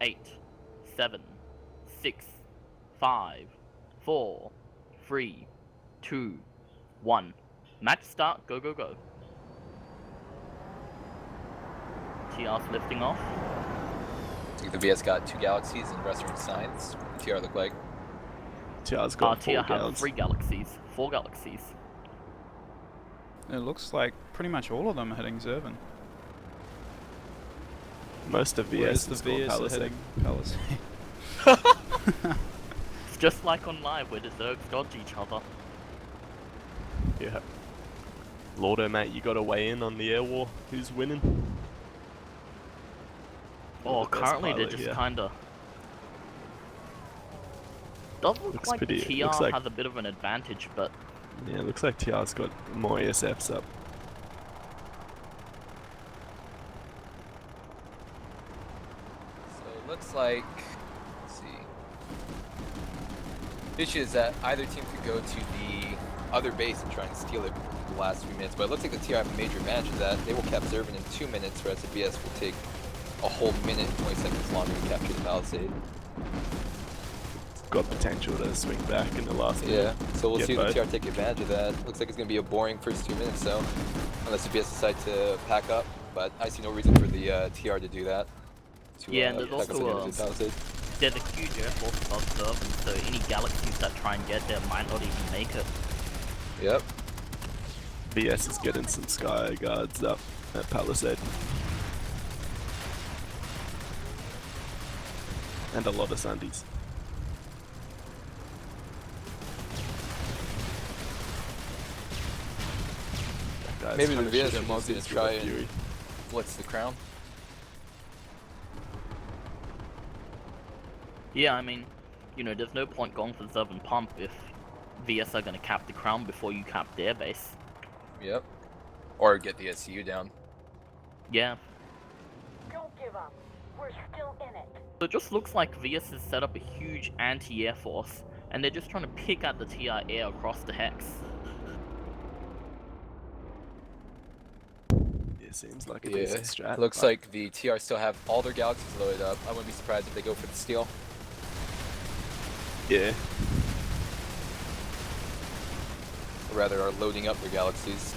8, 7, 6, 5, 4, 3, 2, 1. Match start, go, go, go. TR's lifting off. I think the VS got 2 galaxies and the rest are in signs. TR look like. TR's got TR 4 have gallons. 3 galaxies, 4 galaxies. It looks like pretty much all of them are hitting Zervin. Most of VS is called VS are Palisade. hitting Palisade. It's just like on live where the Zergs dodge each other. Yeah. Lordo, mate, you gotta weigh in on the air war. Who's winning? Oh, The best currently they're pilot just here. kinda... Does look Looks like pretty- TR looks like- has a bit of an advantage, but Yeah, looks like TR's got more ESFs up. So it looks like, let's see. The issue is that either team could go to the other base and try and steal it for the last few minutes, but it looks like the TR have a major advantage of that. They will cap Zervin in 2 minutes, whereas the VS will take a whole minute, 20 seconds longer to capture the Palisade. Got potential to swing back in the last Yeah, minute. so we'll Get see if the both. TR take advantage of that. Looks like it's going to be a boring first 2 minutes, though, unless the VS decide to pack up, but I see no reason for the TR to do that. Yeah, and there's pack up also, against the Palisade. there's a huge air force above Zervin, so any galaxies that try and get there might not even make it. Yep. VS is getting some sky guards up at Palisade. And a lot of Sundays. That guy's Maybe the trying to VS shoot are at just Mozzies gonna with try a and Fury. blitz the crown. Yeah, I mean, you know, there's no point going for Zervin Pump if VS are gonna cap the crown before you cap their base. Yep. Or get the SCU down. Yeah. Don't give up. We're still in it. So it just looks like VS has set up a huge anti-air force, and they're just trying to pick at the TR air across the hex. Yeah, seems like a decent strat. Looks but like the TR still have all their galaxies loaded up. I wouldn't be surprised if they go for the steal. Yeah. Or rather, are loading up their galaxies.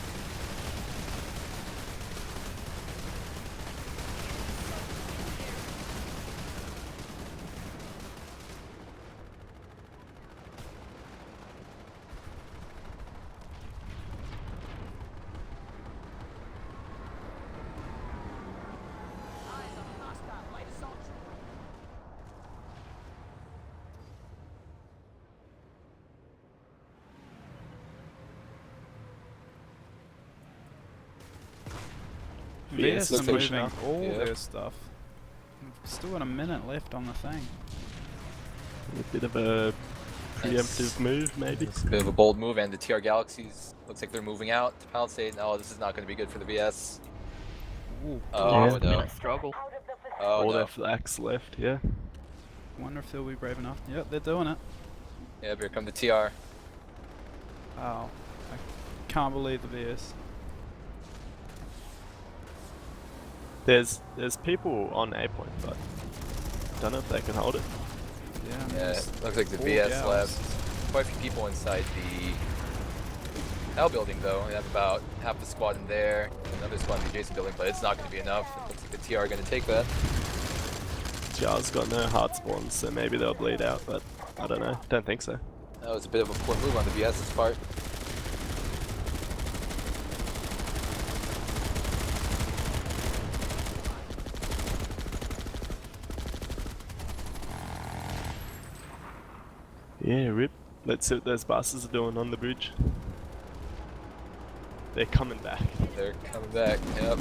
VS looks are like- moving all yeah. their stuff. We've still got a minute left on the thing. A bit of a preemptive move, maybe. It's a bit of a bold move, and the TR galaxies looks like they're moving out to Palisade. Oh, this is not going to be good for the VS. Ooh, Oh Last no. minute struggle. Out of the facility. Oh All no. their flags left, yeah. wonder if they'll be brave enough. Yep, they're doing it. Yeah, here come the TR. Wow. I can't believe the VS. There's people on A point, but don't know if they can hold it. Yeah, Yeah, there's looks like the 4 VS gals. left. Quite a few people inside the L building, though. We have about half the squad in there, and another squad in the adjacent building, but it's not going to be enough. It looks like the TR are going to take that. TR's got no hard spawns, so maybe they'll bleed out, but I don't know. Don't think so. That was a bit of a poor move on the VS's part. Yeah, rip. Let's see what those buses are doing on the bridge. They're coming back. They're coming back. Yep.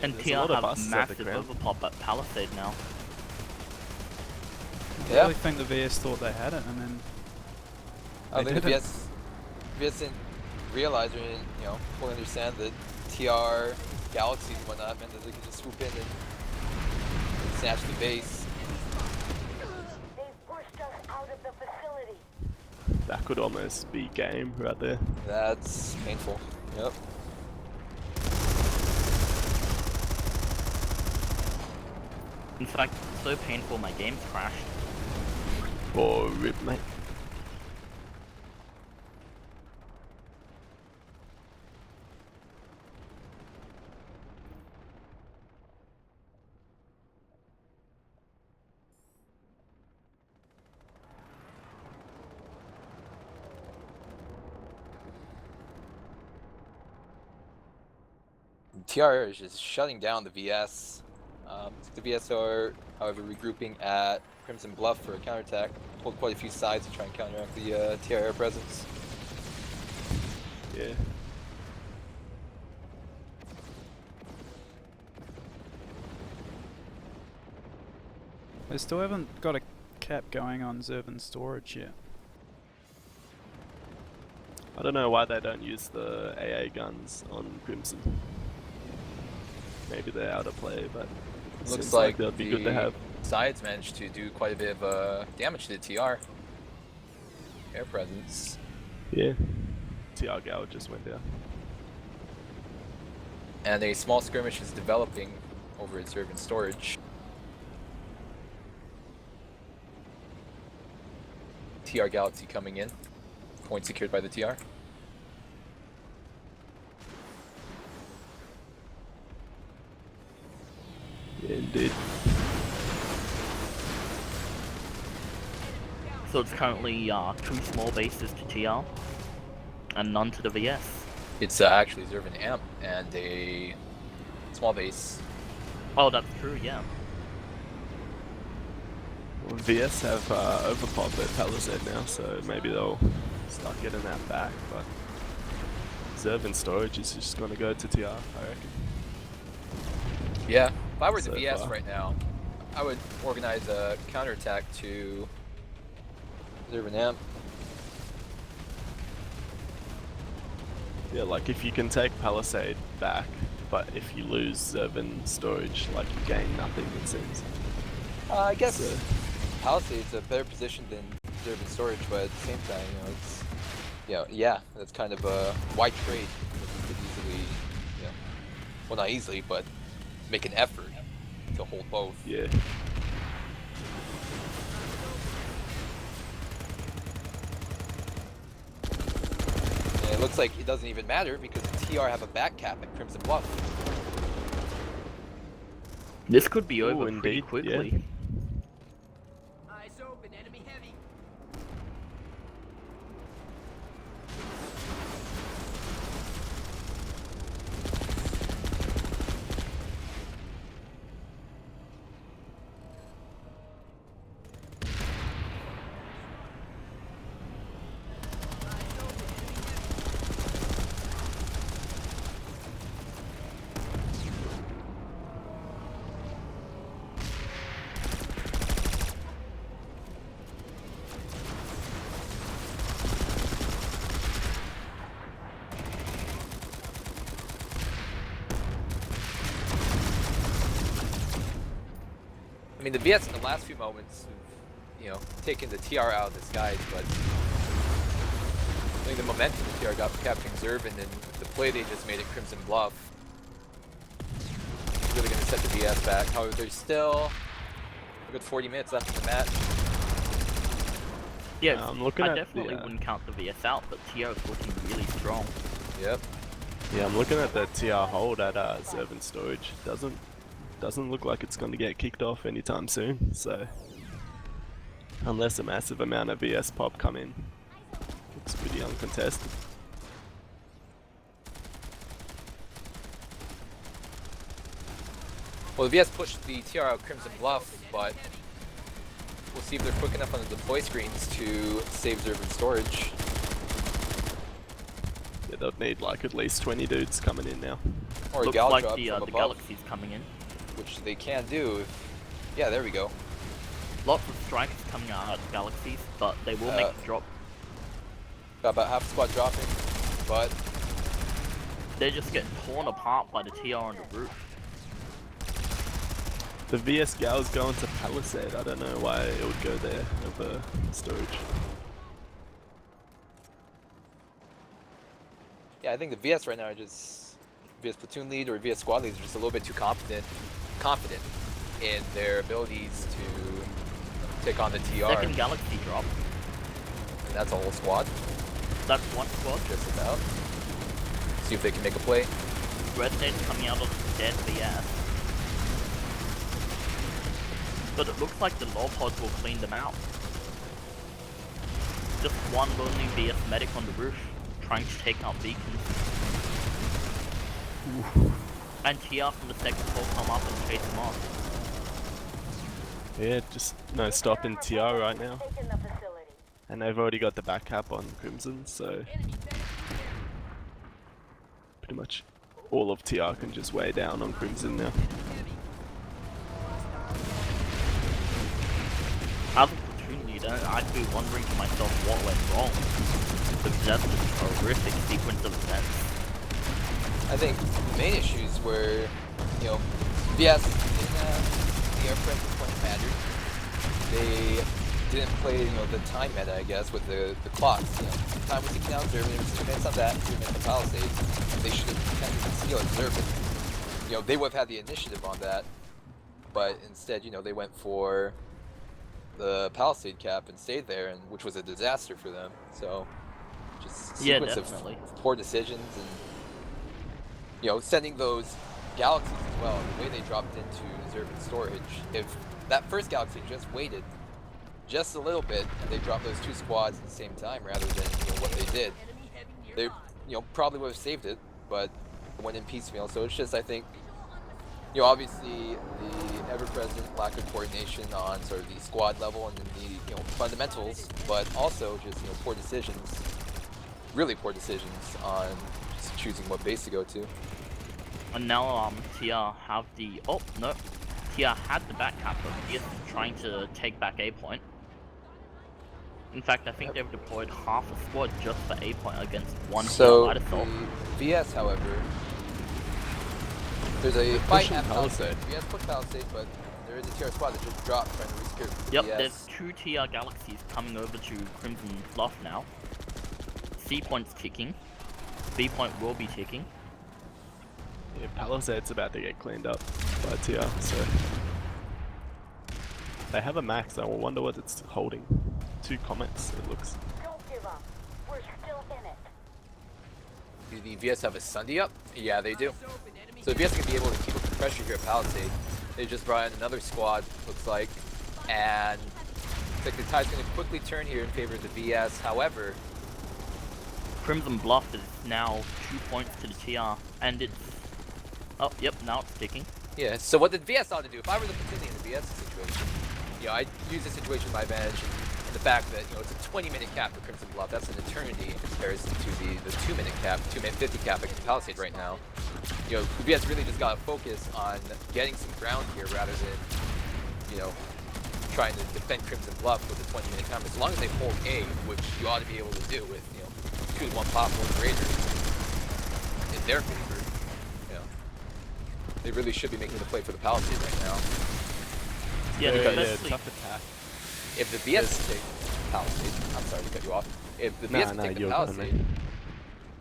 And There's a TR lot of have buses at the massive ground. overpop at Palisade now. I Yeah. really think the VS thought they had it, and then I They think the didn't. VS didn't realize or didn't, fully understand that TR galaxies and whatnot meant that they could just swoop in and snatch the base. They've pushed us out of the facility. That could almost be game right there. That's painful. Yep. In fact, it's so painful my game's crashed. Or rip, mate. TR is just shutting down the VS. The VS are, however, regrouping at Crimson Bluff for a counterattack. Pulled quite a few sides to try and counteract the TR presence. Yeah. They still haven't got a cap going on Zervan storage yet. I don't know why they don't use the AA guns on Crimson. Maybe they're out of play, but it Looks seems like that'd be good to have. sides managed to do quite a bit of damage to the TR. Air presence. Yeah. TR Gal just went down. And a small skirmish is developing over at Zervan storage. TR Galaxy coming in. Point secured by the TR. Yeah, indeed. So it's currently 2 small bases to TR and none to the VS. It's actually Zervan Amp and a small base. Oh, that's true, yeah. Well, VS have overpop at Palisade now, so maybe they'll start getting that back, but Zervan storage is just gonna go to TR, I reckon. Yeah, if I were the So VS far. right now, I would organize a counterattack to Zervan Amp. Yeah, like if you can take Palisade back, but if you lose Zervan storage, like you gain nothing, it seems. I guess So- Palisade's a better position than Zervan storage, but at the same time, it's, yeah, that's kind of a wide trade. You could easily, well, not easily, but make an effort to hold both. Yeah. And it looks like it doesn't even matter because the TR have a back cap at Crimson Bluff. This could be Ooh, over pretty indeed, quickly. yeah. Eyes open, enemy heavy. I mean, the VS in the last few moments have, taken the TR out of the skies, but I think the momentum the TR got from capturing Zervan and the play they just made at Crimson Bluff is really going to set the VS back. However, there's still a good 40 minutes left in the match. Yeah, I'm looking I at definitely the, wouldn't count the VS out, but TR is looking really strong. Yep. Yeah, I'm looking at the TR hold at Zervan storage. Doesn't look like it's going to get kicked off anytime soon, so unless a massive amount of VS pop come in, it's pretty uncontested. Well, the VS pushed the TR out Crimson Bluff, but we'll see if they're quick enough on the deploy screens to save Zervan storage. Yeah, they'll need like at least 20 dudes coming in now. Or a Looks gal like drop the from the above, Galaxy's coming in. which they can do if... Yeah, there we go. Lots of strikes coming out of the Galaxies, but they will make the drop. Got about half the squad dropping, but They're just getting torn apart by the TR on the roof. The VS Gal's going to Palisade. I don't know why it would go there over storage. yeah, I think the VS right now are just VS platoon lead or VS squad leads are just a little bit too confident in their abilities to take on the TR. Second Galaxy drop. And that's a whole squad, That's one squad. just about. See if they can make a play. Resonate's coming out of dead VS. But it looks like the law pods will clean them out. Just one lonely VS medic on the roof, trying to take out beacons. And TR from the second floor come up and chase them off. Yeah, just no stop in TR right now. Taking the facility. And they've already got the back cap on Crimson, so pretty much all of TR can just weigh down on Crimson now. As a platoon leader, I'd be wondering to myself what went wrong. Because that's just a horrific sequence of events. I think the main issues were, you know, VS didn't have the air presence when it mattered. They didn't play, you know, the time meta, I guess, with the clocks. You know, time was ticking out, Zervin, there was 2 minutes on that, 2 minutes on Palisades. They should have attempted to steal at Zervin. You know, they would have had the initiative on that, but instead, you know, they went for the Palisade cap and stayed there, and which was a disaster for them. So, just Yeah, sequence definitely. of poor decisions and, you know, sending those galaxies as well, the way they dropped into Zervin storage. If that first galaxy just waited just a little bit and they dropped those 2 squads at the same time rather than, you know, what they did, they, you know, probably would have saved it, but it went in piecemeal. So it's just, I think, you know, obviously the ever-present lack of coordination on sort of the squad level and the, you know, fundamentals, but also just, you know, poor decisions, really poor decisions on just choosing what base to go to. And now TR have the TR had the back cap, but VS is trying to take back A point. In fact, I think they've deployed half a squad just for A point against one So TR assault. the VS, however, there's a fight pushing at Palisade. Palisade. VS pushed Palisade, but there is a TR squad that just dropped trying to resecure the Yep, VS. there's 2 TR Galaxies coming over to Crimson Bluff now. C point's ticking. B point will be ticking. Yeah, Palisade's about to get cleaned up by TR, so they have a max. I wonder what it's holding. 2 comets, it looks. Don't give up. We're still in it. Do the VS have a Sunday up? Yeah, they do. So VS can be able to keep up the pressure here at Palisade. They just brought in another squad, looks like, and looks like the tide's going to quickly turn here in favor of the VS. However, Crimson Bluff is now 2 points to the TR, and it's... Oh, yep, now it's ticking. yeah, so what the VS ought to do, if I were the platoon in the VS situation, you know, I'd use this situation to my advantage in the fact that, you know, it's a 20-minute cap for Crimson Bluff. That's an eternity in comparison to the 2-minute cap, 2-minute 50 cap against Palisade right now. You know, the VS really just got to focus on getting some ground here rather than, you know, trying to defend Crimson Bluff with a 20-minute cap. As long as they hold A, which you ought to be able to do with, you know, 2-1 pop or greater in their favor, you know, they really should be making the play for the Palisade right now. Yeah, yeah, especially... tough attack. If the VS take Palisade, I'm sorry to cut you off. If the VS take the you're good, Palisade,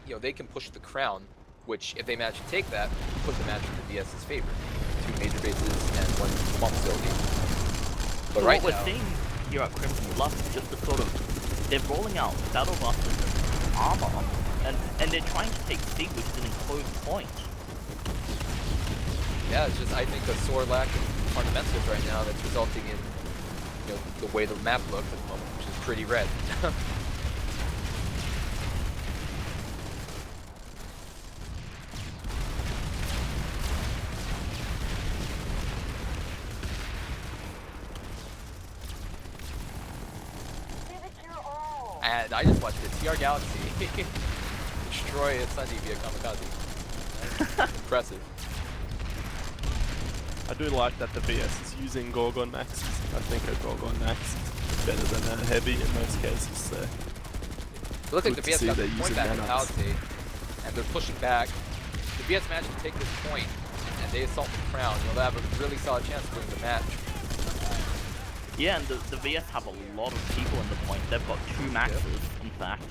you know, they can push the crown, which if they manage to take that, put the match in the VS's favor. 2 major bases and 1 small facility. But So right what now, we're seeing here at Crimson Bluff is just a sort of... They're rolling out battle busters and armor, and they're trying to take C, which is an enclosed point. yeah, it's just, I think, a sore lack of fundamentals right now that's resulting in, you know, the way the map looks at the moment, which is pretty red. Give it your all. And I just watched the TR Galaxy destroy a Sunday via kamikaze. Impressive. I do like that the VS is using Gorgon Max. I think a Gorgon Max is better than a Heavy in most cases, so It looks like the Good to VS see got the they're point using back in nanots. Palisade, and they're pushing back. The VS managed to take this point, and they assault the crown. You know, they have a really solid chance of winning the match. Yeah, and the VS have a lot of people in the point. They've got 2 maxes, in fact.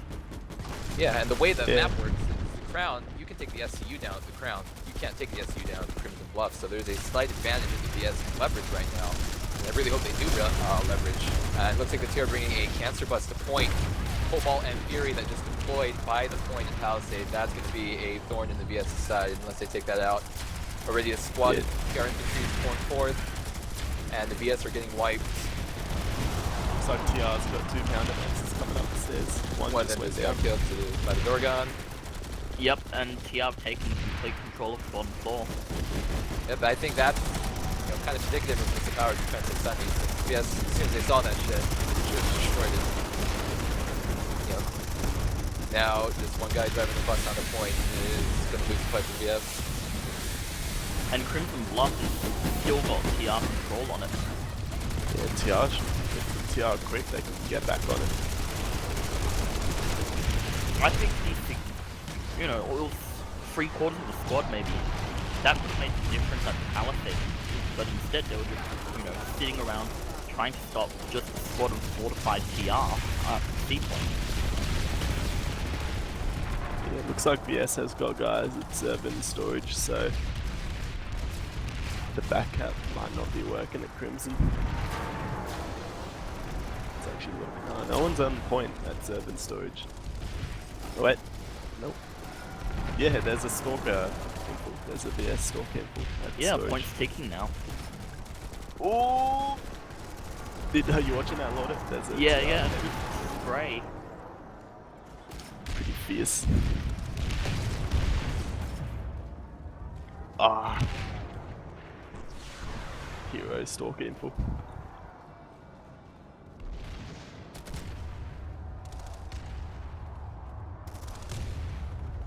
Yeah, and the way the Yeah. map works is the crown, you can take the SCU down at the crown. You can't take the SU down with Crimson Bluff, so there's a slight advantage that the BS can leverage right now. And I really hope they do leverage. It looks like the TR bringing a Cancer Bus to point. Cobalt and Fury that just deployed by the point in Palisade. That's going to be a thorn in the BS side unless they take that out. Already a squad of TR infantry is pouring forth, and the BS are getting wiped. Looks like TR's got 2 countermeasures coming up the stairs. One One of just them went is down. killed by the Dorgon. Yep, and TR taking complete control of bottom floor. Yeah, but I think that's kind of predictive of Mr. Power defensive Sunnies. BS, as soon as they saw that shit, they should have destroyed it. Now, this one guy driving the bus on the point is going to lose the fight for BS. And Crimson Bluff has still got TR control on it. Yeah, if the TR quick, they can get back on it. I think all 3/4 of the squad maybe, that would have made the difference at the Palisade. But instead they were just, sitting around trying to stop just a squad of 4 to 5 TR at C point. Yeah, it looks like BS has got guys at Servant storage, so the back cap might not be working at Crimson. It's actually looking. No one's on point at Servant storage. Oh, wait, nope. Yeah, there's a Stalker info. There's a BS Stalker info at Yeah, storage. points ticking now. Oh! Are you watching that, Lord? There's a Yeah, spray. pretty fierce. Ah. Hero Stalker info.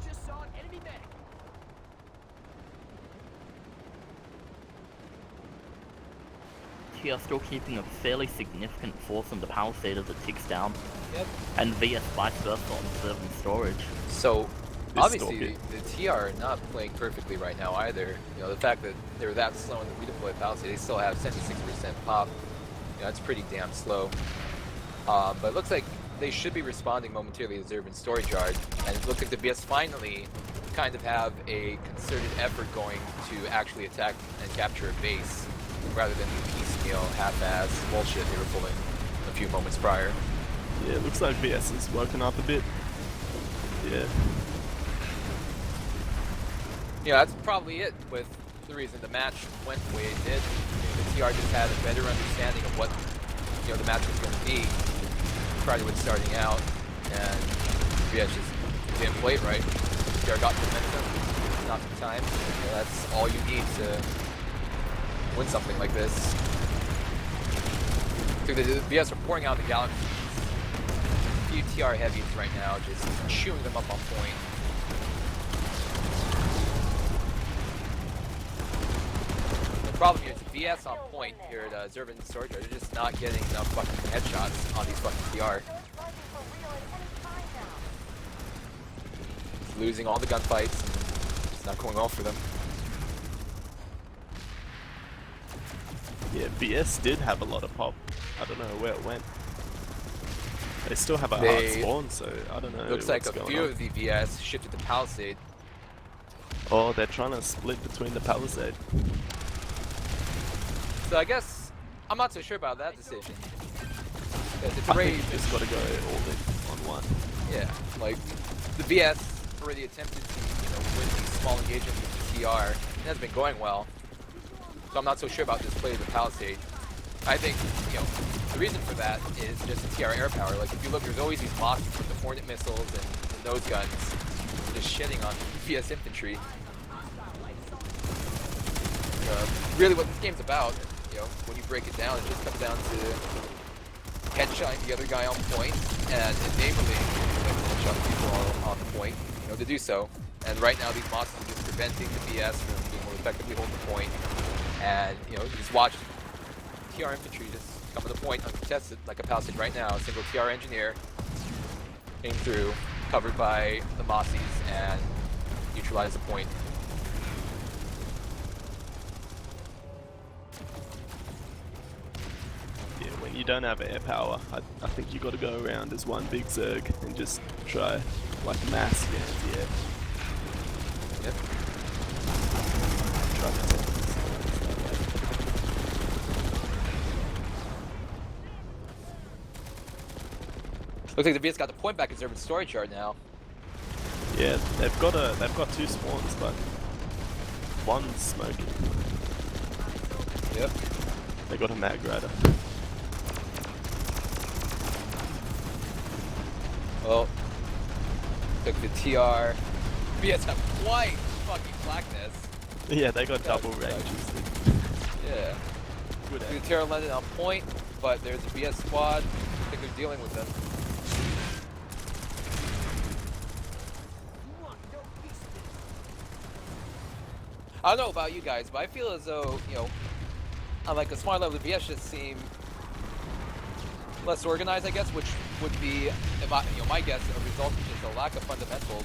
Just saw an enemy medic. TR still keeping a fairly significant force on the Palisade as it ticks down. Yep. And VS vice versa on Servant storage. So, This obviously, the TR are not playing perfectly right now either. The fact that they were that slow in the redeploy Palisade, they still have 76% pop. That's pretty damn slow. But it looks like they should be responding momentarily to Zervin's storage yard. And it looks like the BS finally kind of have a concerted effort going to actually attack and capture a base, rather than the piecemeal, half-ass bullshit they were pulling a few moments prior. Yeah, it looks like BS is woken up a bit. Yeah. Yeah, that's probably it with the reason the match went the way it did. The TR just had a better understanding of what the match was going to be prior to it starting out, and BS just didn't play it right. TR got momentum, not the time. That's all you need to win something like this. So the BS are pouring out the Galaxies. A few TR heavies right now, just chewing them up on point. The problem here is the BS on point here at Zervin and Storage, they're just not getting enough fucking headshots on these fucking TR. It's losing all the gunfights, and it's not going well for them. Yeah, BS did have a lot of pop. I don't know where it went. They still have a hard spawn, so I don't know. Looks like what's a going few on. of the BS shifted to Palisade. Oh, they're trying to split between the Palisade. So I guess I'm not so sure about that decision. It's I a raid. think you just gotta go all in on one. Yeah, like the BS already attempted to win these small engagements with the TR. It has been going well. So I'm not so sure about this play of the Palisade. I think, the reason for that is just the TR air power. Like, if you look, there's always these mosses with the Hornet missiles and nose guns just shitting on BS infantry. Really what this game's about, when you break it down, it just comes down to headshotting the other guy on point and enabling headshot people on the point, to do so. And right now these mosses are just preventing the BS from being able to effectively hold the point. And, you just watch TR infantry just come to the point uncontested like a Palisade right now. A single TR engineer came through, covered by the Mossies, and neutralized the point. Yeah, when you don't have air power, I think you gotta go around as one big Zerg and just try, like, mass anti-air. Yep. Looks like the VS got the point back in Zervin's storage yard now. Yeah, they've got 2 spawns, but one's smoking. Yep. They got a mag rider. Well, took the TR. VS have quite fucking blackness. Yeah, they got double ranges. Yeah. Good The aim. TR landed on point, but there's a VS squad. I think they're dealing with them. I don't know about you guys, but I feel as though, you know, on like a smart level, the VS just seem less organized, I guess, which would be, my guess, a result of just a lack of fundamentals,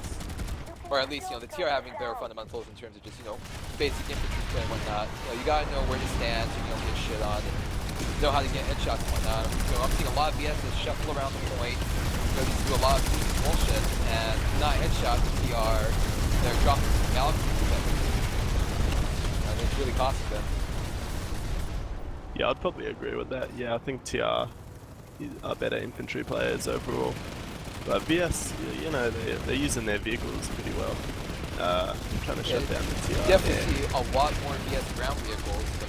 or at least, the TR having better fundamentals in terms of just, basic infantry play and whatnot. You gotta know where to stand so you don't get shit on, and know how to get headshots and whatnot. I'm seeing a lot of VS that shuffle around the point, just do a lot of bullshit, and not headshot the TR, they're dropping some galaxies. It's really costing them. Yeah, I'd probably agree with that. Yeah, I think TR are better infantry players overall. But VS, they're using their vehicles pretty well. Trying to shut down the TR. Definitely see a lot more VS ground vehicles. But,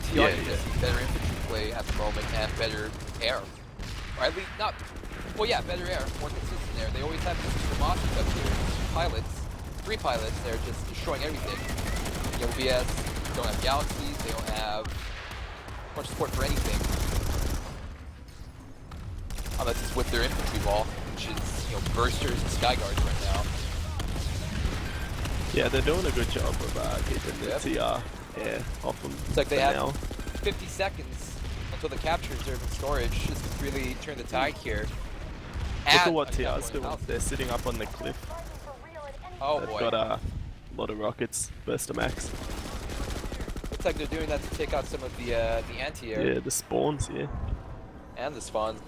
TR you just see better infantry play at the moment and better air. Or at least not. Well, yeah, better air, more consistent air. They always have these 2 monsters up here, pilots, 3 pilots. They're just destroying everything. VS don't have galaxies, they don't have much support for anything. Unless it's with their infantry wall, which is, bursters and skyguards right now. Yeah, they're doing a good job of keeping the TR off them. It's like they have now. 50 seconds until the capture reserve and storage just to really turn the tide here. Look at what TR's doing. They're sitting up on the cliff. Oh They've boy. got a lot of rockets, burst max. Looks like they're doing that to take out some of the anti-air. Yeah, the spawns, And the spawn.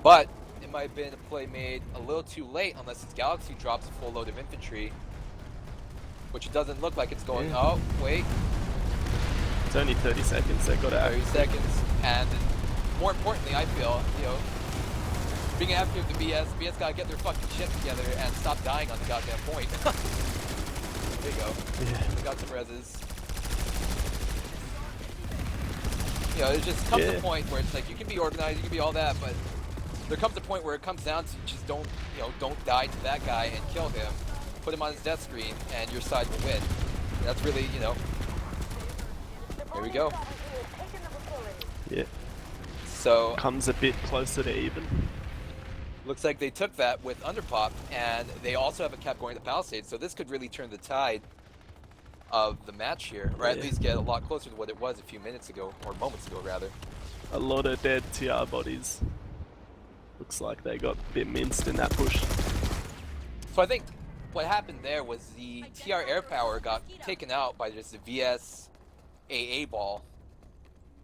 But it might have been a play made a little too late unless its Galaxy drops a full load of infantry. Which it doesn't look like it's going. Yeah. Oh, wait. It's only 30 seconds, they've got to 30 seconds. And more importantly, I feel, being after the BS gotta get their fucking shit together and stop dying on the goddamn point. There you go. Yeah. They got some reses. It just comes to a point where it's like you can be organized, you can be all that, but there comes a point where it comes down to just don't die to that guy and kill him. Put him on his death screen, and your side will win. That's really, There we go. Yeah. So Comes a bit closer to even. looks like they took that with underpop, and they also have a cap going to Palisade. So this could really turn the tide of the match here, or at least get a lot closer to what it was a few minutes ago, or moments ago rather. A lot of dead TR bodies. Looks like they got a bit minced in that push. So I think what happened there was the TR air power got taken out by just the VS AA ball,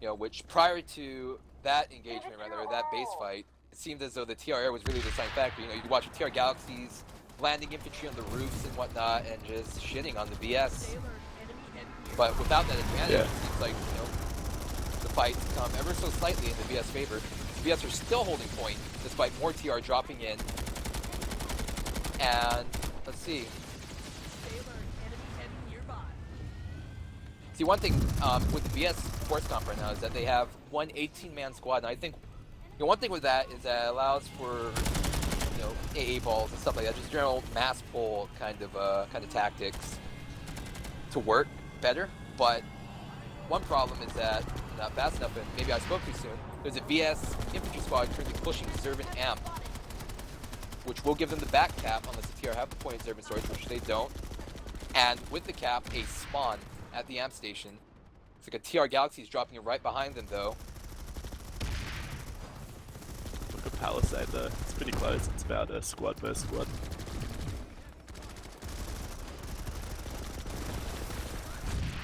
which prior to that engagement, rather, that base fight, it seemed as though the TR air was really the deciding factor. You could watch the TR Galaxies landing infantry on the roofs and whatnot and just shitting on the VS. But without that advantage, it seems like, the fights come ever so slightly in the VS favor. The VS are still holding point, despite more TR dropping in. And, let's see. See, one thing with the VS force comp right now is that they have one 18-man squad, and I think one thing with that is that it allows for AA balls and stuff like that, just general mass pull kind of tactics to work better. But one problem is that not fast enough, and maybe I spoke too soon. There's a VS infantry squad currently pushing Zervin Amp, which will give them the back cap unless the TR have the point of Zervin storage, which they don't. And with the cap, a spawn at the amp station. It's like a TR Galaxy is dropping it right behind them, though. Look at Palisade though. It's pretty close. It's about a squad per squad.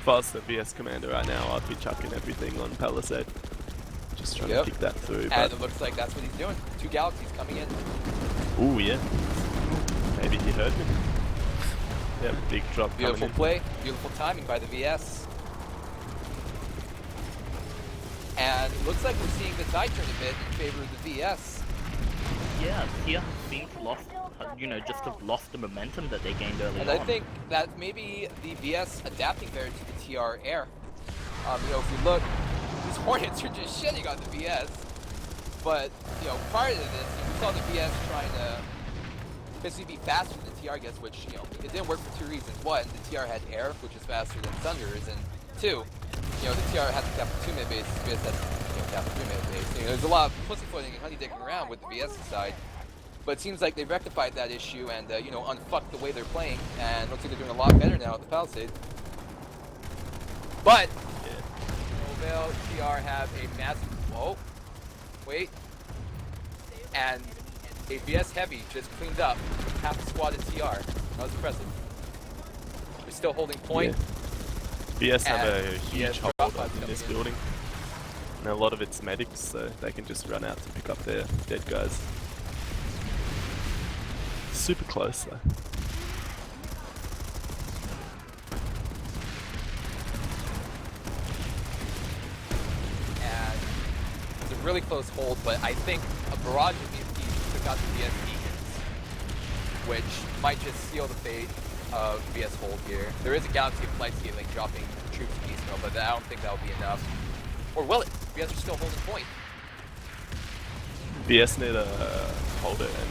If I was the VS commander right now, I'd be chucking everything on Palisade. Just trying to kick that through. And it looks like that's what he's doing. 2 Galaxies coming in. Ooh, yeah. Maybe he heard me. Yeah, big drop. Beautiful play. Beautiful timing by the VS. And it looks like we're seeing the tide turn a bit in favor of the VS. Yeah, Tia seems lost, just have lost the momentum that they gained early And on. I think that maybe the VS adapting better to the TR air. If we look, these Hornets are just shitting on the VS. But, prior to this, we saw the VS trying to basically be faster than the TR gets, which, it didn't work for two reasons. One, the TR had air, which is faster than Thunder's, and two, the TR had to cap a 2-minute base, the VS had to cap a 3-minute base. There's a lot of pussyfooting and honeydicking around with the VS side. But it seems like they rectified that issue and, unfucked the way they're playing, and looks like they're doing a lot better now at the Palisade. But, Novell, TR have a massive, whoa, wait, and a VS Heavy just cleaned up half the squad at TR. That was impressive. They're still holding point. Yeah. VS have a And huge VS hold drop up pods in this coming in. building. And a lot of it's medics, so they can just run out to pick up their dead guys. Super close though. And it's a really close hold, but I think a barrage of EMPs took out the VS Deacons, which might just seal the fate of VS hold here. There is a Galaxy of Flight Scaling dropping troops to East Mill, but I don't think that will be enough. Or will it? VS are still holding point. VS need to hold it and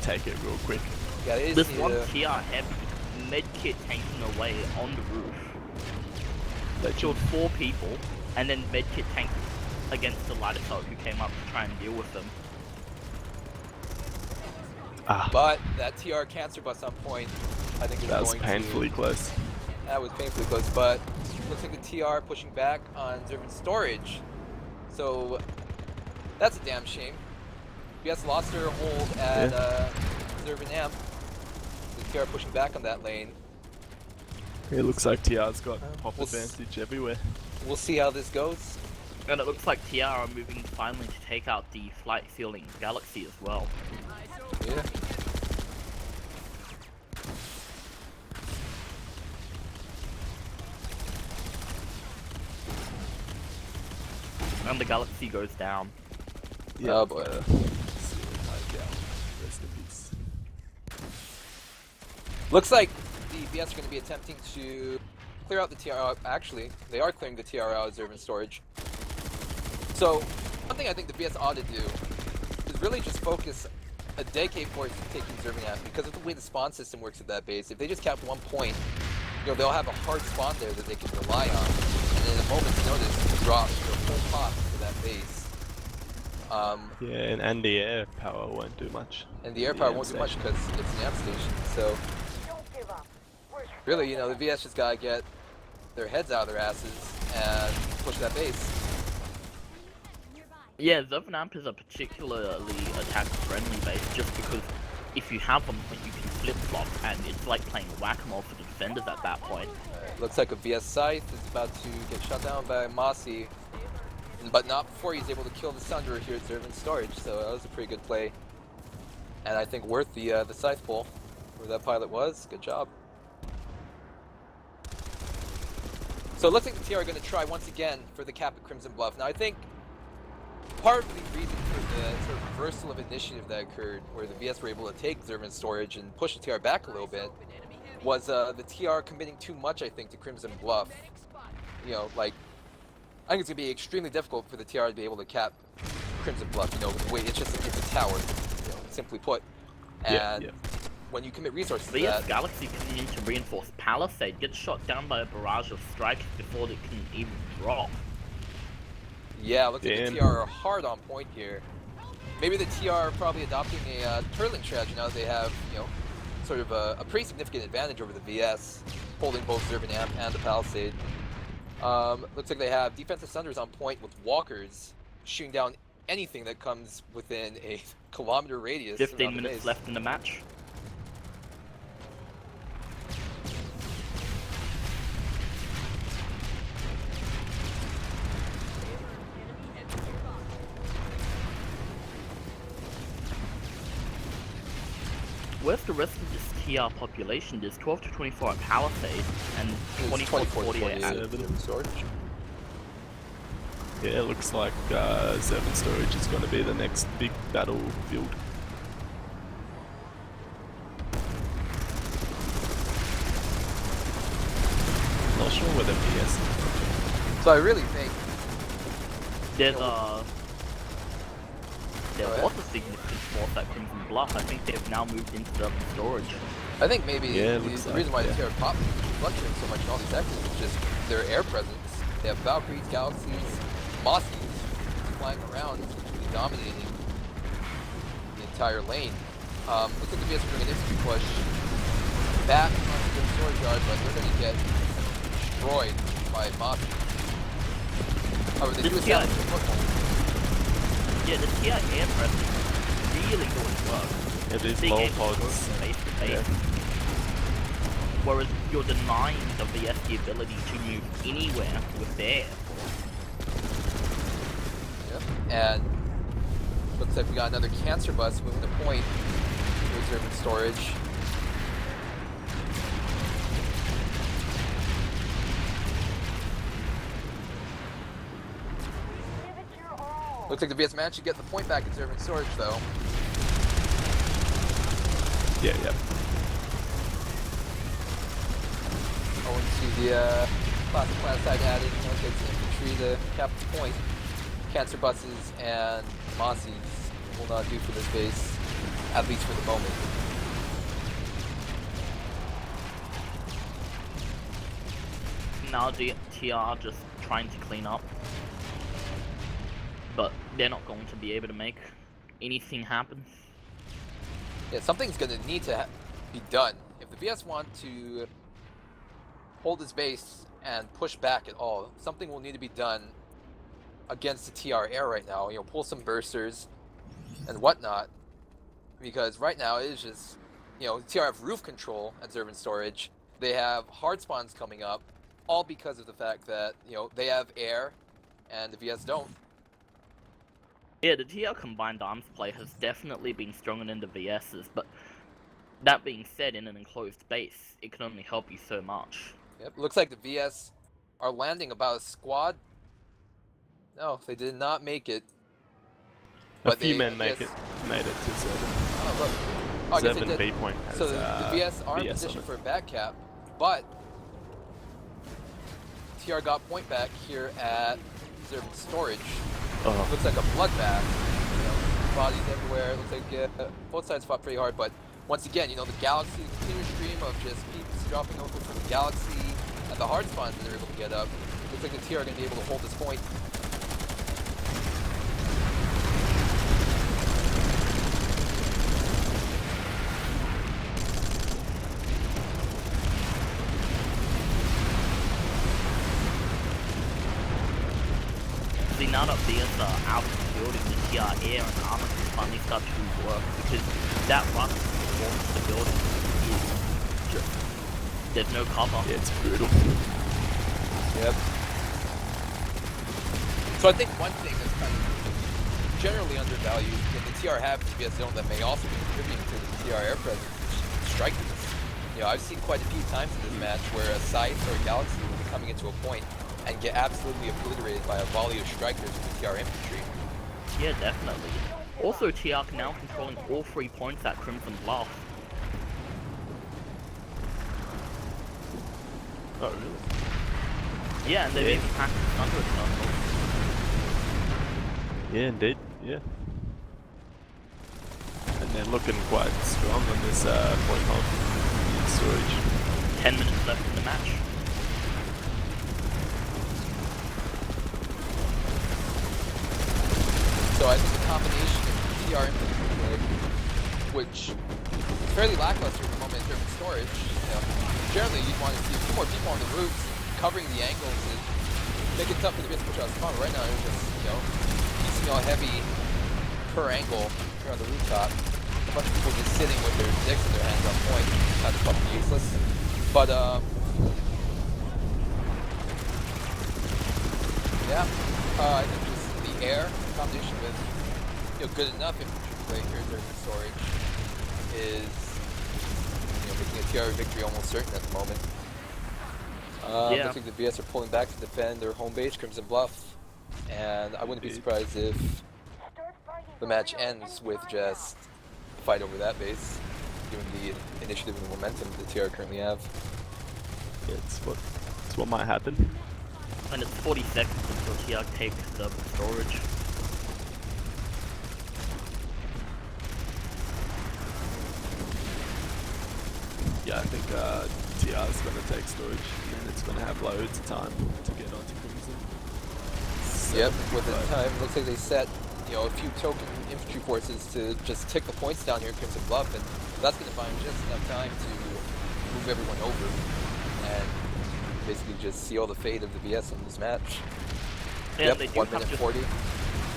take it real quick. Yeah, they This just need one to... TR heavy medkit tanking away on the roof. They Killed 4 people, and then medkit tanked against the ladder folk who came up to try and deal with them. But that TR cancer bus on point, I think is that was going painfully to... close. That was painfully close, but looks like the TR pushing back on Zervan storage. So that's a damn shame. VS lost her hold at Zervan Amp. The TR pushing back on that lane. It looks like TR's got pop We'll advantage everywhere. We'll see how this goes. And it looks like TR are moving finally to take out the flight ceiling Galaxy as well. Yeah. And the Galaxy goes down. Oh boy. Rest in peace. Looks like the VS are going to be attempting to clear out the TR out. Actually, they are clearing the TR out of Zervan storage. So, one thing I think the VS ought to do is really just focus a decade force taking Zervan out, because of the way the spawn system works at that base. If they just cap one point, they'll have a hard spawn there that they can rely on, and in a moment's notice, drop their whole pop to that base. Yeah, and the air power won't do much. And the air power won't do much because it's an amp station. So, Don't give up. We're really, the VS just gotta get their heads out of their asses and push that base. Yeah, Zervanamp is a particularly attack-friendly base just because if you have them, you can flip-flop, and it's like playing whack-a-mole for the defenders at that point. Looks like a VS Scythe is about to get shot down by Mossy, but not before he's able to kill the Sunderer here at Zervan storage, so that was a pretty good play. And I think worth the Scythe pull, where that pilot was. Good job. So it looks like the TR are going to try once again for the cap at Crimson Bluff. Now I think part of the reason for the sort of reversal of initiative that occurred, where the VS were able to take Zervan storage and push the TR back a little bit, was the TR committing too much, I think, to Crimson Bluff. I think it's going to be extremely difficult for the TR to be able to cap Crimson Bluff, wait, it's a tower, simply put. And when you commit resources to But yes, that... Galaxy coming in to reinforce Palisade, gets shot down by a barrage of strikes before they can even drop. Yeah, looks like the Damn. TR are hard on point here. Maybe the TR are probably adopting a turtling strategy now that they have, sort of a pretty significant advantage over the VS, holding both Zervan Amp and the Palisade. Looks like they have defensive Sunders on point with walkers shooting down anything that comes within a kilometer radius. 15 around the minutes base. left in the match. Where's the rest of this TR population? There's 12 to 24 at Palisade and It's 24 to 48 at Zervan storage. Yeah, it looks like Zervan storage is going to be the next big battlefield. not sure whether VS. So I really think There's Yeah, there Go ahead. was a significant force at Crimson Bluff. I think they've now moved into the storage. I think maybe Yeah, it the looks reason why like, the Terra pop fluctuating so much in all these sectors is just their air presence. They have Valkyries, Galaxies, Mossies flying around, completely dominating the entire lane. Looks like the VS are doing an infantry push back onto the storage yard, but they're going to get destroyed by Mossies. However, they do This guy- establish a foothold. Yeah, the TI air presence really doing work. It is Being low able to go pods. from base to base. Yeah. Whereas you're denying the VS the ability to move anywhere with their air. Yep. And looks like we got another cancer bus moving to point, reserving storage. Give it your all. Looks like the VS managed to get the point back in reserving storage though. Yeah, yeah. Owing to the classic class side added, it takes infantry to cap the point. Cancer buses and Mossies will not do for this base, at least for the moment. Now the TR are just trying to clean up. But they're not going to be able to make anything happen. Yeah, something's going to need to be done. If the VS want to hold his base and push back at all, something will need to be done against the TR air right now. You know, pull some bursters and whatnot. Because right now it is just, you know, TR have roof control at Zervan Storage. They have hard spawns coming up, all because of the fact that, you know, they have air and the VS don't. Yeah, the TR combined arms play has definitely been stronger than the VS's, but that being said, in an enclosed base, it can only help you so much. Yep, looks like the VS are landing about a squad. No, they did not make it. A But few they- men made yes. it to 7. Oh, look. Oh, I guess they 7 did. B point has So the VS are in VS on position it. for a back cap, but TR got point back here at Zervan Storage. Oh, Looks like a bloodbath. You know, bodies everywhere. Looks like both sides fought pretty hard, but once again, you know, the Galaxy, the continuous stream of just peeps dropping over from the Galaxy and the hard spawns that they're able to get up. Looks like the TR are going to be able to hold this point. See, now that VS are out of the building, the TR air and armor can finally start to work, because that rush towards the building is just... there's no cover. yeah, it's brutal. Yep. So I think one thing that's kind of generally undervalued that the TR have in the VS zone that may also be contributing to the TR air presence is strikers. You know, I've seen quite a few times in this match where a Scythe or a Galaxy will be coming into a point and get absolutely obliterated by a volley of strikers with the TR infantry. Yeah, definitely. Also, TR now controlling all 3 points at Crimson Bluff. Oh, really? Yeah, and they've Yeah. even hacked the Thunder Terminal. Yeah, indeed. Yeah. And they're looking quite strong on this point hold in storage. 10 minutes left in the match. So I think the combination of TR infantry play, which is fairly lackluster at the moment in terms of storage, you know, generally you'd want to see a few more people on the roofs covering the angles and make it tough for the VS to push out spawn. Right now it's just, you know, piecemeal heavy per angle here on the rooftop. A bunch of people just sitting with their dicks in their hands on point, kind of fucking useless. But yeah, I think just the air combination with, you know, good enough infantry play here during the storage is, you know, making a TR victory almost certain at the moment. Yeah. Looks like the VS are pulling back to defend their home base, Crimson Bluff, and I wouldn't be surprised if Start fighting the for match real ends and with find just a fight over that base, given the initiative and the momentum the TR currently have. Yeah, it's what It's what might happen. And it's 40 seconds until TR takes the storage. Yeah, I think TR is going to take storage, and then it's going to have loads of time to get onto Crimson. Yep, with the time, looks like they set, a few token infantry forces to just tick the points down here at Crimson Bluff, and that's going to find just enough time to move everyone over and basically just seal the fate of the BS in this match. Yeah, Yep, they do 1 have minute just 40.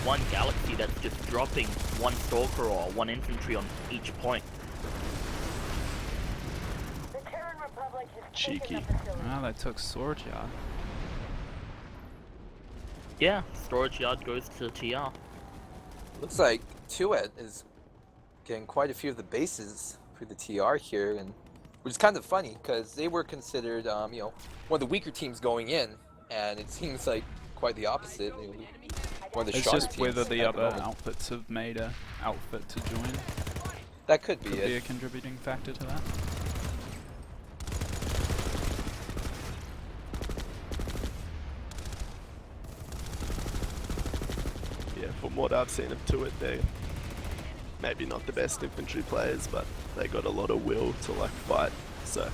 one galaxy that's just dropping one stalker or one infantry on each point. The Terran Republic has Cheeky. taken the facility. Well, they took storage yard. Yeah, storage yard goes to TR. Looks like Tuet is getting quite a few of the bases for the TR here, and which is kind of funny because they were considered, one of the weaker teams going in, and it seems like quite the opposite. One of the It's stronger just teams whether the at other moment. outfits have made a outfit to join. That could be Could be a it. contributing factor to that. Yeah, from what I've seen of Tuit, they're maybe not the best infantry players, but they got a lot of will to like fight, so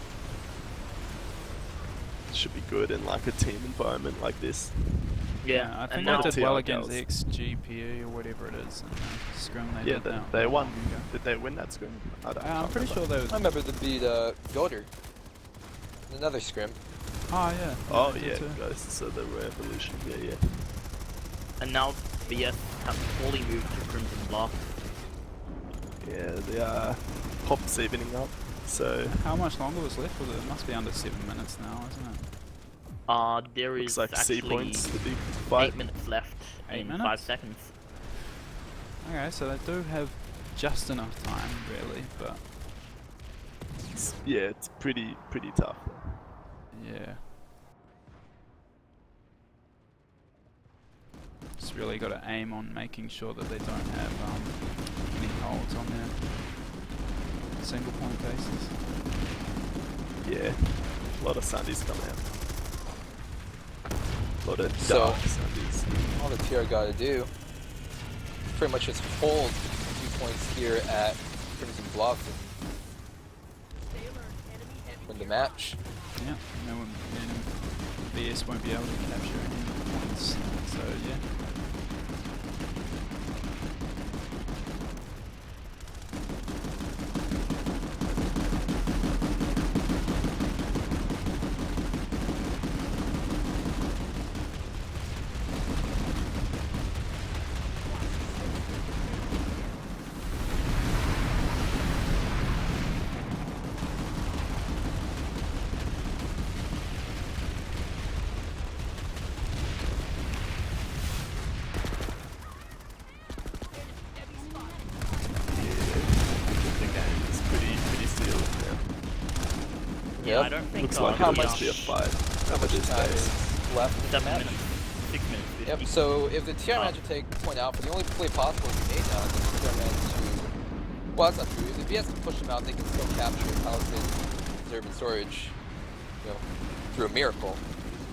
it should be good in like a team environment like this. Yeah, I and think now they did well TR against girls. XGPE or whatever it is. And scrum they Yeah, did now. they won. Long ago. Did they win that scrim? I don't. I'm can't pretty sure remember. they I were. remember the beat Goder in another scrim. Oh yeah. Oh they did yeah, too. Ghosts of the Revolution. Yeah. and now BS have fully moved to Crimson Bluff. Yeah, the pop's evening up. So How much longer was left? Was it? It must be under 7 minutes now, isn't it? There looks is like C actually points the big fight. 8 minutes left 8 in minutes? 5 seconds. Okay, so they do have just enough time, really, but Yeah, it's pretty tough. yeah. Just really got to aim on making sure that they don't have any holds on their single point bases. Yeah, a lot of Sundays come out. A lot of So- dark Sundays. All the TR got to do is pretty much just hold 2 points here at Crimson Bluff and win the match. Yeah, no one, and BS won't be able to capture any points, so yeah. The game is pretty sealed now. Yeah, Yep. I don't think Looks like how it'll much- just be a fight. How much this time days. is left in the 7 match? minutes, 6 minutes. 50. Yep, so if the TR match would take point alpha, the only play possible is made now is the TR match to... Well, that's not true. If the BS can push them out, they can still capture Palisade Reserve and Storage, through a miracle.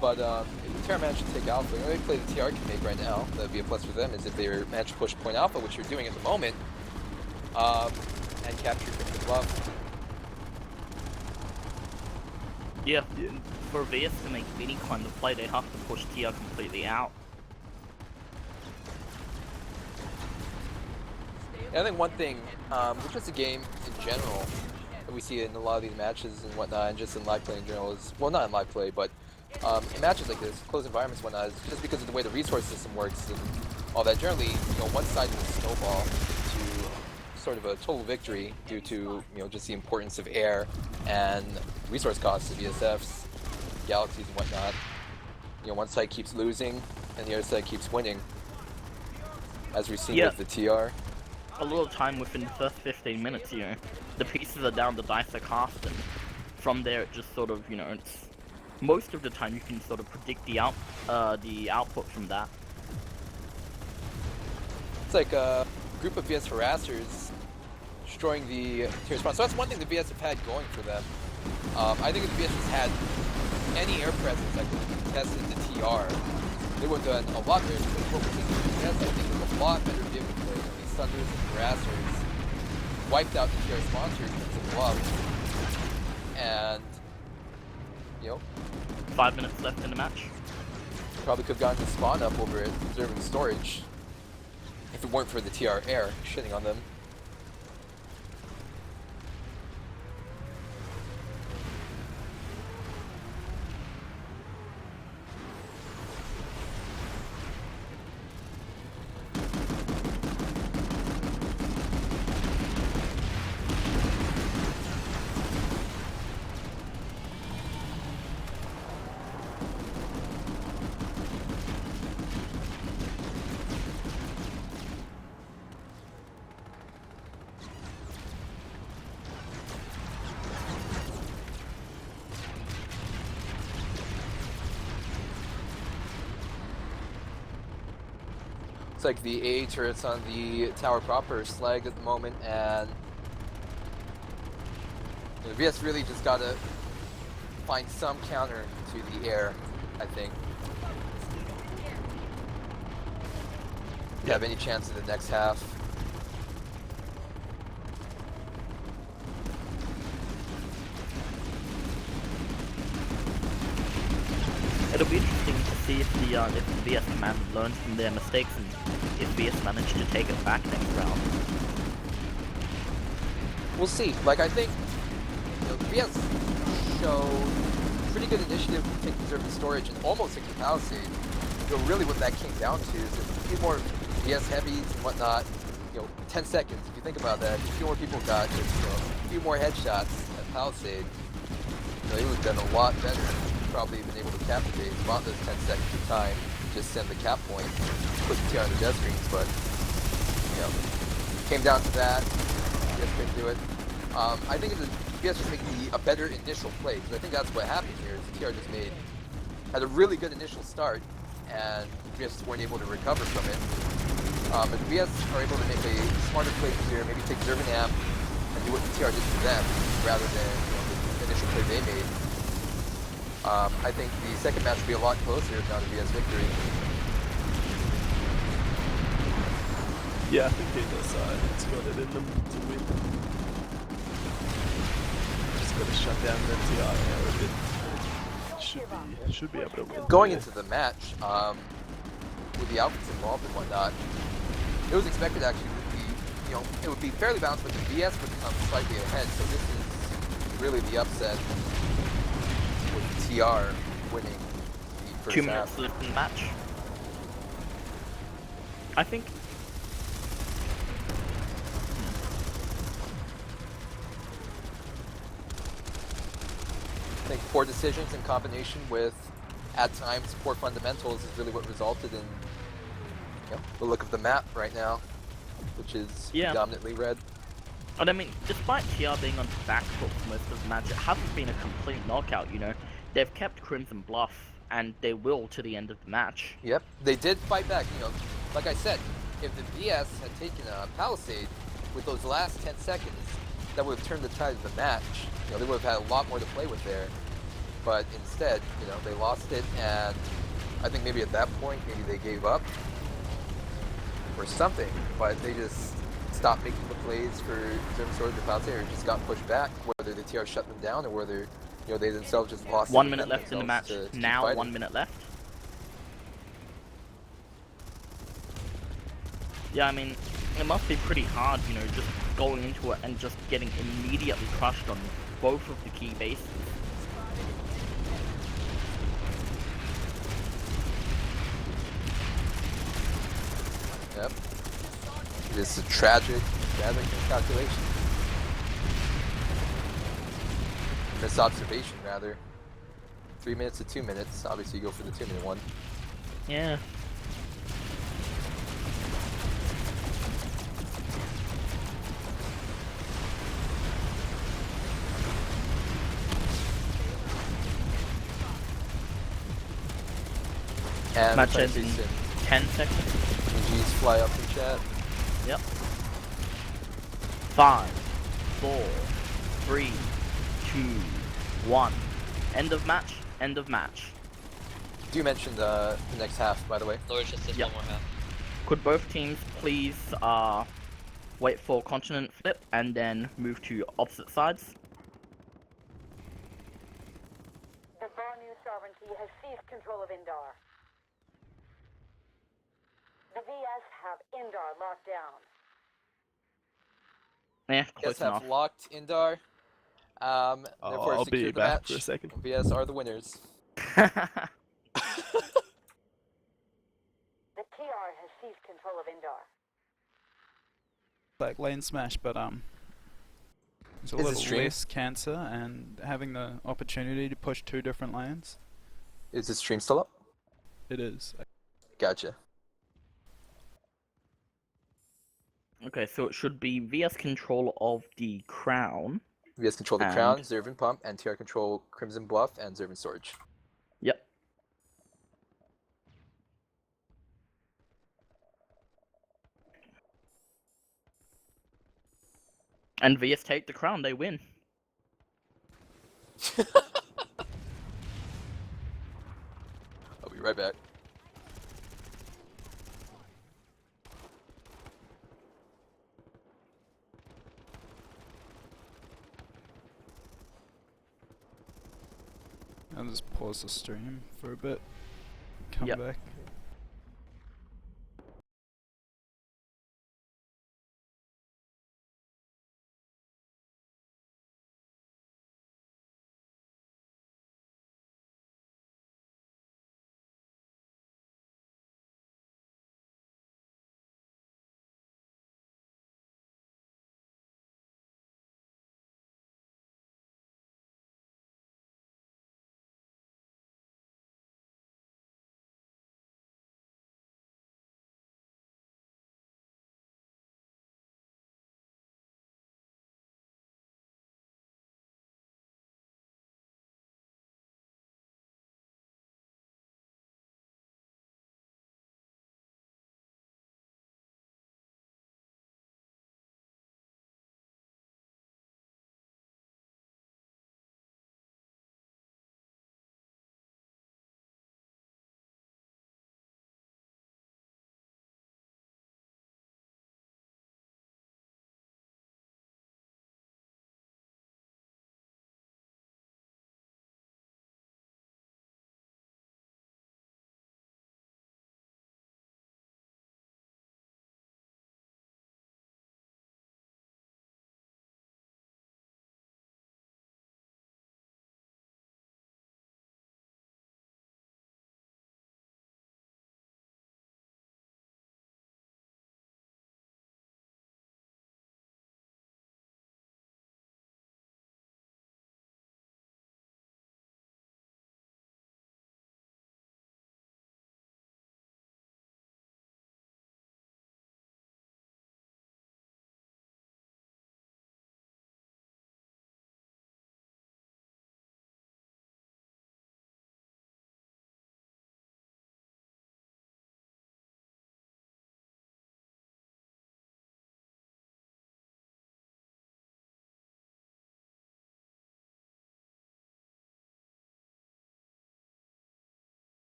But if the TR match should take alpha, the only play the TR can make right now, that would be a plus for them, is if they manage to push point alpha, which they're doing at the moment, and capture Crimson Bluff. Yeah, Yeah. for VS to make any kind of play, they have to push TR completely out. And I think one thing, which is the game in general, that we see in a lot of these matches and whatnot, and just in live play in general, is, well, not in live play, but in matches like this, closed environments and whatnot, is just because of the way the resource system works and all that. Generally, one side will snowball to sort of a total victory due to, just the importance of air and resource costs of VSFs, galaxies and whatnot. One side keeps losing and the other side keeps winning, as we've seen Yeah. with the TR. A little time within the first 15 minutes, the pieces are down, the dice are cast, and from there it just sort of, it's most of the time you can sort of predict the output from that. It's like a group of VS harassers destroying the tier spawn. So that's one thing the VS have had going for them. I think if the VS just had any air presence that could have contested the TR, they would have done a lot better. Because what we're thinking of VS, I think, was a lot better vehicle play. These Thunders and Harassers wiped out the TR sponsor because of bluff. And, you know, 5 minutes left in the match. probably could have gotten the spawn up over at Observing Storage if it weren't for the TR air shitting on them. It's like the AA turrets on the tower proper are slagged at the moment, and you know, VS really just gotta find some counter to the air, I think. If you have any chance in the next half. It'll be interesting to see if the VS command learns from their mistakes and if VS manage to take it back next round. We'll see. Like, I think, you know, VS showed pretty good initiative to take Observing Storage and almost take the Palisade. You know, really what that came down to is if a few more VS heavies and whatnot, you know, 10 seconds, if you think about that, if a few more people got just, you know, a few more headshots at Palisade, you know, they would have done a lot better. Probably been able to captivate about those 10 seconds of time, just send the cap point, put the TR on the death screens, but, you know, came down to that, VS couldn't do it. I think the VS just making a better initial play, because I think that's what happened here, is the TR just had a really good initial start, and VS just weren't able to recover from it. But VS are able to make a smarter play here, maybe take Observing Amp and do what the TR did to them, rather than, you know, the initial play they made. I think the second match will be a lot closer if not a VS victory. Yeah, I think either side has got it in them to win. Just got to shut down the TR air a bit. Should be able to win. Going into the match, with the outfits involved and whatnot, it was expected actually it would be fairly balanced, but the VS would come slightly ahead. So this is really the upset. With TR winning the first 2 half. minutes left in the match. I think poor decisions in combination with, at times, poor fundamentals is really what resulted in, you know, the look of the map right now, which is predominantly red. And I mean, despite TR being on the back foot for most of the match, it hasn't been a complete knockout, you know. They've kept Crimson Bluff, and they will to the end of the match. Yep, they did fight back, you know. Like I said, if the VS had taken a Palisade with those last 10 seconds, that would have turned the tide of the match. You know, they would have had a lot more to play with there. But instead, you know, they lost it, and I think maybe at that point, maybe they gave up or something, but they just stopped making the plays for Observing Storage or Palisade, or just got pushed back, whether the TR shut them down or whether, you know, they themselves just lost. 1 minute left in the match. Now 1 minute left. Yeah, I mean, it must be pretty hard, you know, just going into it and just getting immediately crushed on both of the key bases. Yep. It is a tragic miscalculation. Misobservation, rather. 3 minutes to 2 minutes. Obviously, you go for the 2 minute one. Yeah. And Match ends in 10 seconds. GG's fly up in chat. Yep. 5, 4, 3, 2, 1. End of match. End of match. Do mention the next half, by the way. Lord just says Yep. one more half. Could both teams please wait for continent flip and then move to opposite sides? The New sovereignty has seized control of Indar. The VS have Indar locked down. Yeah, close VS have enough. locked Indar. Therefore, I'll be secure the back match. for a second. VS are the winners. The TR has seized control of Indar. Like lane smash, but it's a Is it little stream? less cancer and having the opportunity to push 2 different lanes. Is the stream still up? It is. Gotcha. Okay, so it should be VS control of the crown. VS control the And- Crown, Zervin Pump, and TR control Crimson Bluff and Zervin Storage. Yep. And VS take the crown, they win. I'll be right back. I'll just pause the stream for a bit. Come Yep. back.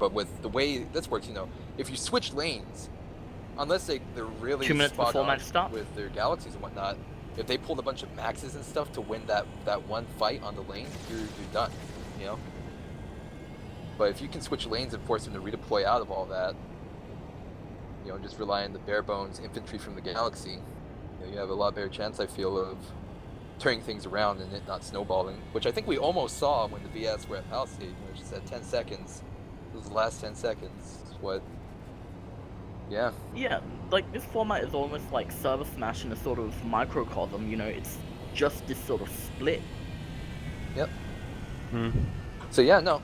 But with the way this works, you know, if you switch lanes, unless they're really 2 minutes spot before on match start. with their galaxies and whatnot, if they pulled a bunch of maxes and stuff to win that one fight on the lane, you're done, you know. But if you can switch lanes and force them to redeploy out of all that, you know, just rely on the bare bones infantry from the galaxy, you know, you have a lot better chance, I feel, of turning things around and it not snowballing, which I think we almost saw when the VS were at Palisade, you know, just at 10 seconds. Those last 10 seconds is what. Yeah. Yeah, like this format is almost like Server Smash in a sort of microcosm, you know, it's just this sort of split. Yep. Hmm. So yeah, no,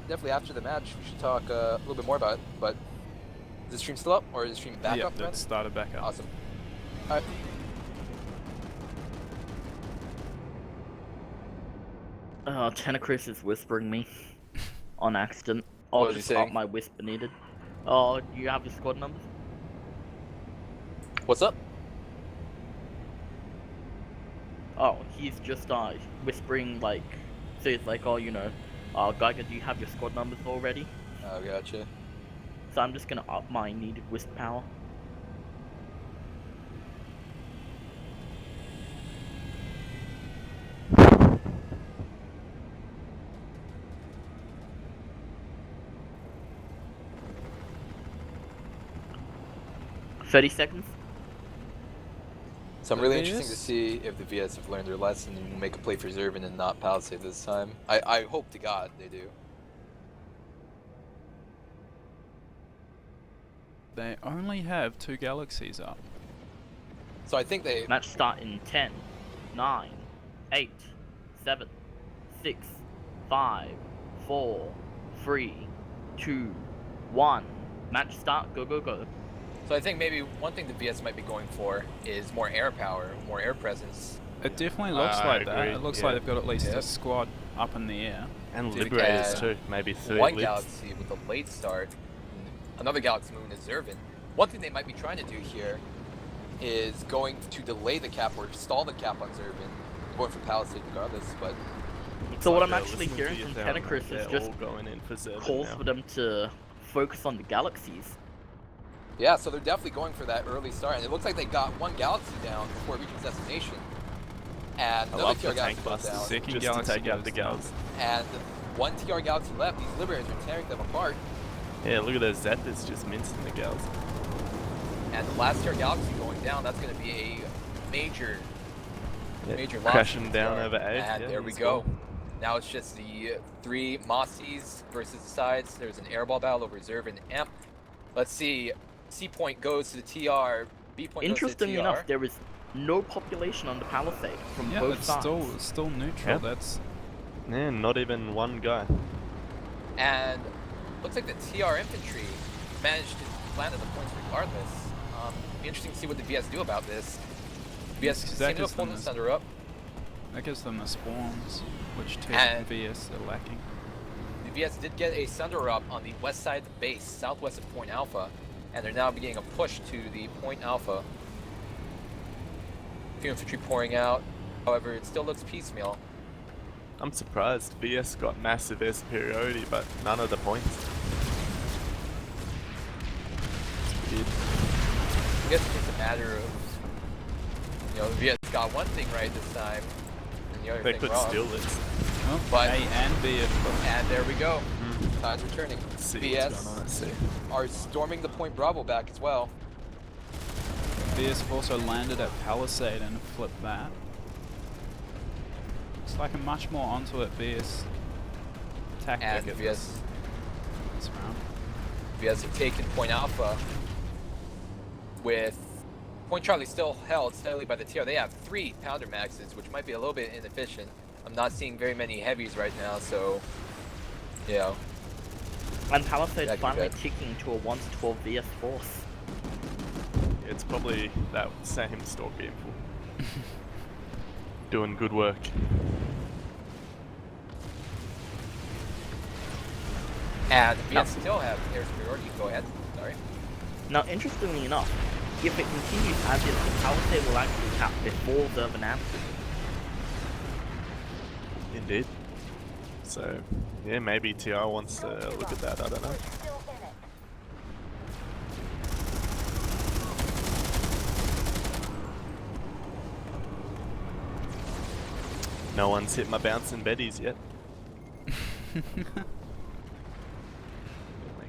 definitely after the match we should talk a little bit more about it. But is the stream still up, or is the stream back up? It started back up. Awesome. All right. Tenacris is whispering me on accident. What I'll was he just up saying? my whisper needed. Oh, do you have the squad numbers? What's up? Oh, he's just whispering like, so it's like, oh, you know, Geiger, do you have your squad numbers already? Oh, gotcha. So I'm just gonna up my needed wisp power. "30 seconds. So I'm The really interested to VS? see if the VS have learned their lesson and will make a play for Zervin and not Palisade this time. I hope to God they do. They only have 2 galaxies up. So I think they. Match start in 10, 9, 8, 7, 6, 5, 4, 3, 2, 1. Match start, go, go, go. So I think maybe one thing the VS might be going for is more air power, more air presence. It definitely looks I like that. agree, It looks yeah. like they've got at least Yep. a squad up in the air. And Dude, Liberators uh, too, maybe 3 One libs. galaxy with a late start, another galaxy moving to Zervin. One thing they might be trying to do here is going to delay the cap or stall the cap on Zervin, going for Palisade regardless. But Looks So what like I'm they're actually listening to hearing you, from Theron, Tenacris they're is just all going in for Zervin calls now. for them to focus on the galaxies. yeah, so they're definitely going for that early start, and it looks like they got one galaxy down before it reaches destination. And I another love TR the galaxy tank goes busters down, Second just galaxy to take out goes the down. gals. and one TR galaxy left. These Liberators are tearing them apart, Yeah, look at those Zephyrs just mincing the gals. and the last TR galaxy going down. That's going to be a major Yeah, major loss. crashing down TR. over A. And yeah, there we as go. well. Now it's just the 3 Mossies versus the sides. There's an airball battle over Zerv and Amp. Let's see. C point goes to the TR. B point Interestingly goes to the TR. enough, there is no population on the Palisade from Yeah, both it's sides. still neutral. Yeah. That's Yeah, not even one guy. And looks like the TR infantry managed to land at the points regardless. Be interesting to see what the VS do about this. VS That seem to gives have pulled them the this- center up. that gives them the spawns, which T And- and VS are lacking. The VS did get a Sunder up on the west side of the base, southwest of Point Alpha, and they're now beginning a push to the Point Alpha. Few infantry pouring out. However, it still looks piecemeal. I'm surprised. VS got massive air superiority, but none of the points. It's weird. I guess it's just a matter of, you know, the VS got one thing right this time, and the other They thing could wrong. steal this. Oh, But- A and B have And there we go. Tide's returning. Let's see VS what's going on. Let's see. are storming the Point Bravo back as well. VS have also landed at Palisade and flipped that. Looks like a much more onto it VS tactic And the at VS, this round. VS have taken Point Alpha with Point Charlie still held steadily by the TR. They have 3 pounder maxes, which might be a little bit inefficient. I'm not seeing very many heavies right now, so, you know. And Palisade's That could finally be ticking to a 1 to 12 VS force. It's probably that same Stork Gameful. Doing good work. And the VS still have air superiority. Go ahead. Sorry. Now, interestingly enough, if it continues as is, the Palisade will actually cap before Zerv and Amp. Indeed. So, yeah, maybe TR wants to look at that, I don't know. Still No one's hit my bouncing betties yet. Make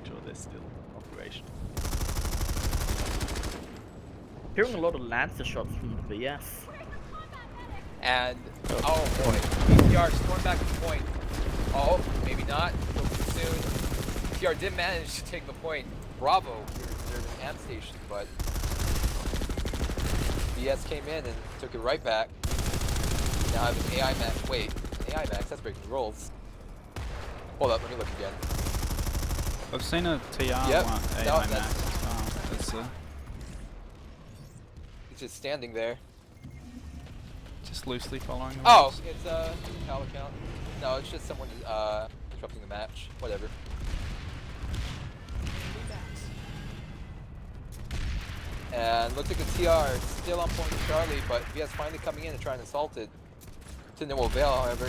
sure they're still operational. Hearing a lot of Lancer shots from the VS. And, oh boy, TR stormed back to the point. Oh, maybe not. Too soon. TR did manage to take the point. Bravo, here at Zervin Amp Station, but BS came in and took it right back. Now I have an AI max. Wait, an AI max? That's breaking rules. Hold up, let me look again. I've seen a TR Yep. one, No, AI that's- Max. It's He's just standing there. just loosely following the Oh, rules. it's a PAL account. No, it's just someone disrupting the match. Whatever. And looks like a TR still on point with Charlie, but VS finally coming in and trying to assault it. To no avail, however.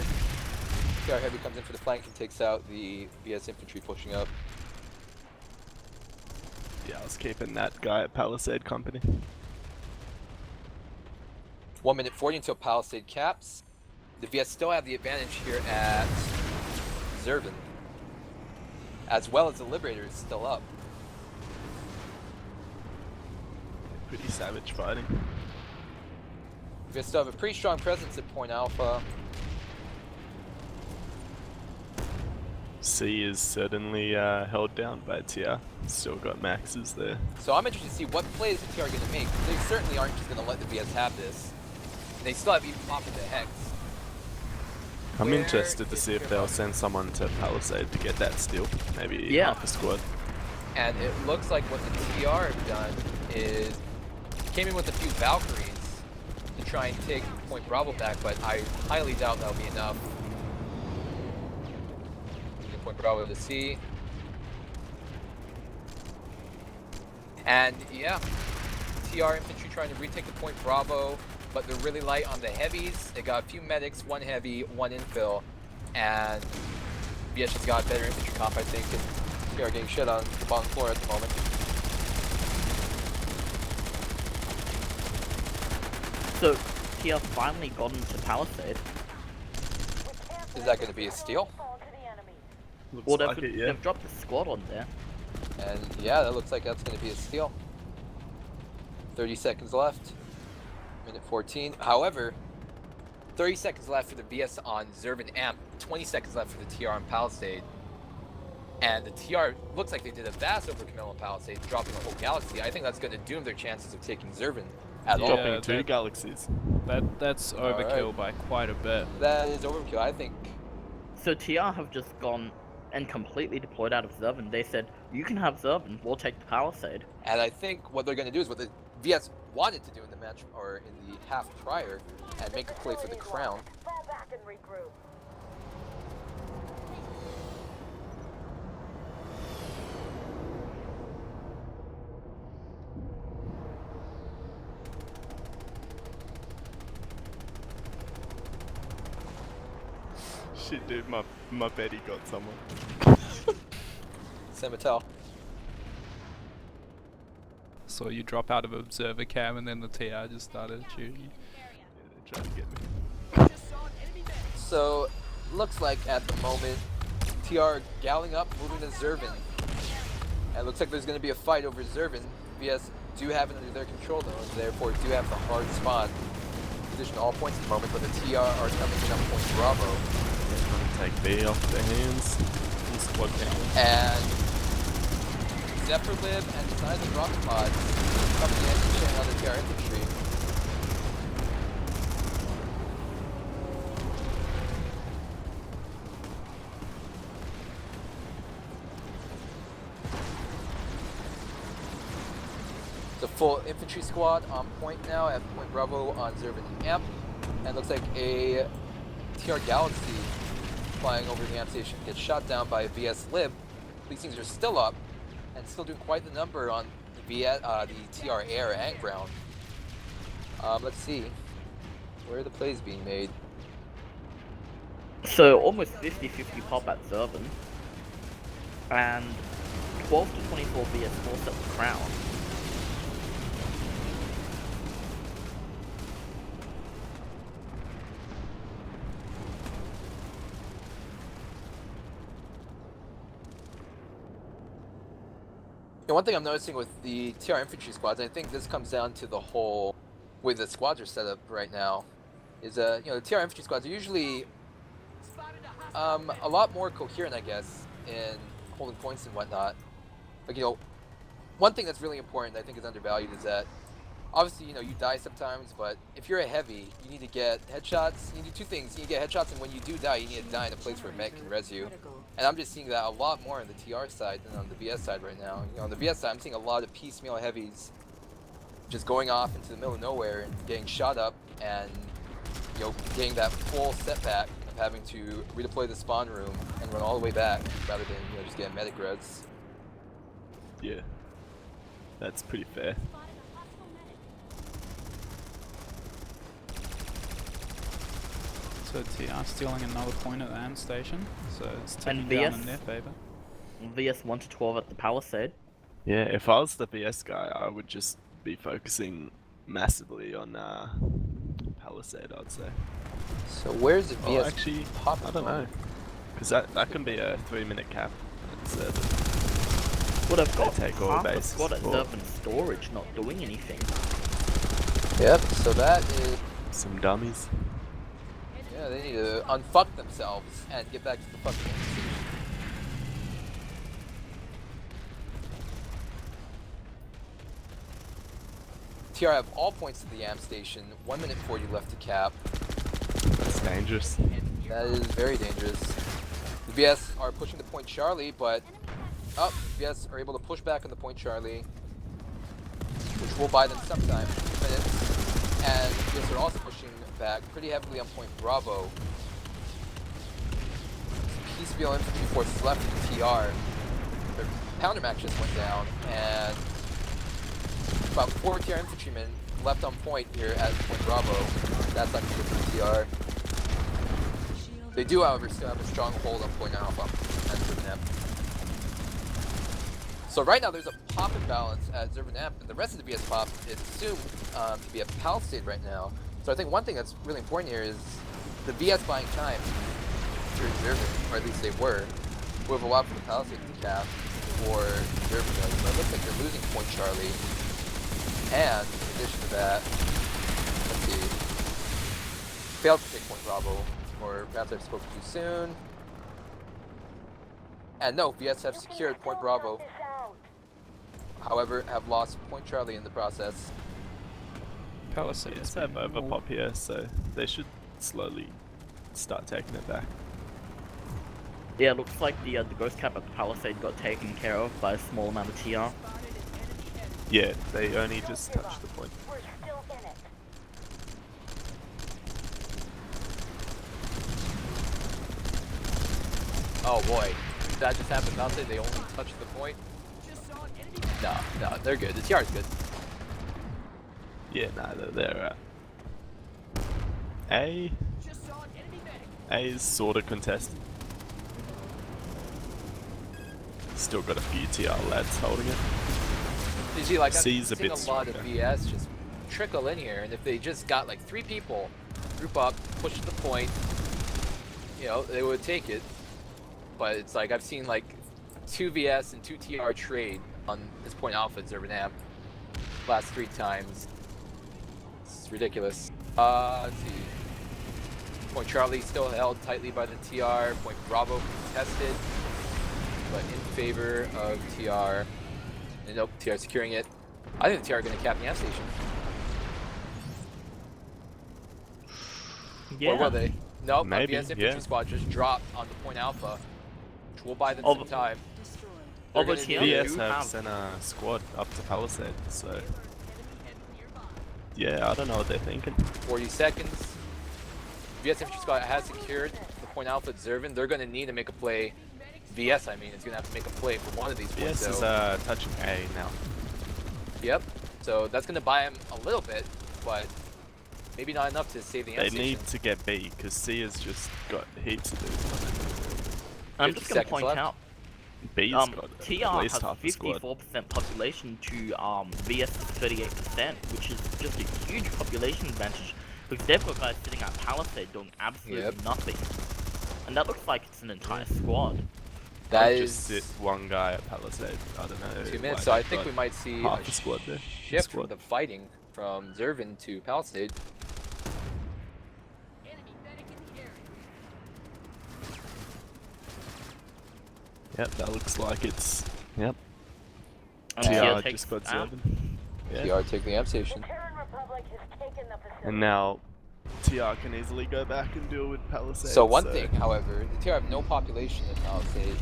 TR Heavy comes in for the flank and takes out the VS infantry pushing up. Yeah, I was keeping that guy at Palisade company. 1 minute 40 until Palisade caps. The VS still have the advantage here at Zervin. As well as the Liberator is still up. Pretty savage fighting. VS still have a pretty strong presence at Point Alpha. C is certainly held down by TR. Still got maxes there. So I'm interested to see what plays the TR are going to make. They certainly aren't just going to let the VS have this. They still have even pop of the Hex. I'm Where interested to is see if your they'll boss? send someone to Palisade to get that steal. Maybe Yeah. half a squad. And it looks like what the TR have done is came in with a few Valkyries to try and take Point Bravo back, but I highly doubt that'll be enough. Point Bravo to C. And yeah, TR infantry trying to retake the Point Bravo, but they're really light on the heavies. They got a few medics, one heavy, one infill, and VS has got better infantry comp, I think, and TR getting shit on the bottom floor at the moment. So TR finally got into Palisade. Is that going to be a steal? Looks Well, like it, yeah. they've dropped the squad on there. And yeah, that looks like that's going to be a steal. 30 seconds left. Minute 14. However, 30 seconds left for the VS on Zervin Amp. 20 seconds left for the TR on Palisade. And the TR looks like they did a vast overkill on Palisade, dropping a whole galaxy. I think that's going to doom their chances of taking Zervin at all. Yeah. Dropping two that- galaxies. That's overkill by quite a bit. That is overkill, I think. So TR have just gone and completely deployed out of Zervin. They said, you can have Zervin, we'll take the Palisade. And I think what they're going to do is what the VS wanted to do in the match, or in the half prior, and make a play for the crown. Fall back and regroup. Shit, dude, my Betty got someone. Semitel. So you drop out of observer cam and then the TR just started shooting you. They're trying to get me. So, looks like at the moment, TR galling up, moving to Zervin. And it looks like there's going to be a fight over Zervin. VS do have it under their control though, and therefore do have the hard spot. Position all points at the moment, but the TR are coming in on point Bravo. Take B off their hands. And squad down. And Zephyrlib and Silent Rocket Pods coming in and showing on the TR infantry. The full infantry squad on point now at Point Bravo on Zervin and Amp. And looks like a TR Galaxy flying over the Amp station gets shot down by a VS Lib. These things are still up and still doing quite the number on the TR air and ground. Let's see. Where are the plays being made? So almost 50-50 pop at Zervin. And 12 to 24 VS force at the crown. And one thing I'm noticing with the TR infantry squads, and I think this comes down to the whole way the squads are set up right now, is the TR infantry squads are usually a lot more coherent, I guess, in holding points and whatnot. Like, one thing that's really important that I think is undervalued is that obviously, you die sometimes, but if you're a heavy, you need to get headshots. You need two things. You need to get headshots, and when you do die, you need to die in a place where mech can res you. And I'm just seeing that a lot more on the TR side than on the VS side right now. On the VS side, I'm seeing a lot of piecemeal heavies just going off into the middle of nowhere and getting shot up and, getting that full setback of having to redeploy the spawn room and run all the way back rather than, just get a medic res. Yeah, that's pretty fair. So TR stealing another point at the AM station, so it's ticking And down VS? in their favour. VS 1 to 12 at the Palisade. Yeah, if I was the VS guy, I would just be focusing massively on Palisade, I'd say. So where's the VS actually, pop? I don't know. Because that can be a 3-minute cap. Would have got take all half the bases. squad at Or- Zervan storage, not doing anything. Yep, so that is... Some dummies. Yeah, they need to unfuck themselves and get back to the fucking station. TR have all points to the AM station, 1 minute 40 left to cap. That's dangerous. That is very dangerous. The VS are pushing the point Charlie, but VS are able to push back on the point Charlie, which will buy them some time, 2 minutes. And VS are also pushing back pretty heavily on point Bravo. Piecemeal infantry forces left in TR. Their pounder match just went down, and about 4 TR infantrymen left on point here at point Bravo. That's not good for TR. They do, however, still have a strong hold on point Alpha and Zervan. So right now there's a pop imbalance at Zervan, and the rest of the VS pop is assumed to be a Palisade right now. So I think one thing that's really important here is the VS buying time during Zervan, or at least they were, would have allowed for the Palisade to cap for Zervan. But it looks like they're losing point Charlie. And in addition to that, let's see, failed to take point Bravo, or perhaps I've spoken too soon. And no, VS have secured point Bravo. However, have lost point Charlie in the process. Palisade VS have overpop here, so they should slowly start taking it back. Yeah, it looks like the ghost cap at the Palisade got taken care of by a small amount of TR. Yeah, they only just touched the point. We're still in it. Oh boy, did that just happen? I'll say they only touched the point. No, they're good. The TR is good. Yeah, nah, they're A is sorta contested. Still got a few TR lads holding it. You see, like, I've C's a seen bit a lot of stronger. VS just trickle in here, and if they just got like 3 people, group up, push to the point, they would take it. But it's like I've seen like 2 VS and 2 TR trade on this point Alpha at Zervan Amp last 3 times. It's ridiculous. Let's see. Point Charlie still held tightly by the TR. Point Bravo contested, but in favor of TR. And nope, TR securing it. I think the TR are going to cap the amp station. Yeah. Or will they? Nope, Maybe, VS infantry yeah. squad just dropped on the point Alpha, which will buy them some time. They're Over gonna TR need- VS do have have sent a squad up to Palisade, so yeah, I don't know what they're thinking. 40 seconds. VS infantry squad has secured the point Alpha at Zervan. They're going to need to make a play. VS, I mean, is going to have to make a play for one of these points. VS is So, touching A now. yep. So that's going to buy him a little bit, but maybe not enough to save the They amp station. need to get B because C has just got heaps of dudes. I'm 50 just gonna seconds point left. out, B's got TR at least has half the squad. 54% population to VS 38%, which is just a huge population advantage because they've got guys sitting at Palisade doing absolutely Yep. nothing, and that looks like it's an entire squad. That I'd is just sit one guy at Palisade. I don't know. 2 why minutes, so I they've think got we might see half a a squad there. shift from the fighting from Zervin to Palisade. Enemy medic in the area. Yep, that looks like it's. Yep. And TR TR TR takes just got out. Zervin. Yeah. TR take the M station. The Terran Republic has taken the facility. And now TR can easily go back and deal with Palisade. So one thing, however, the TR have no population in Palisade.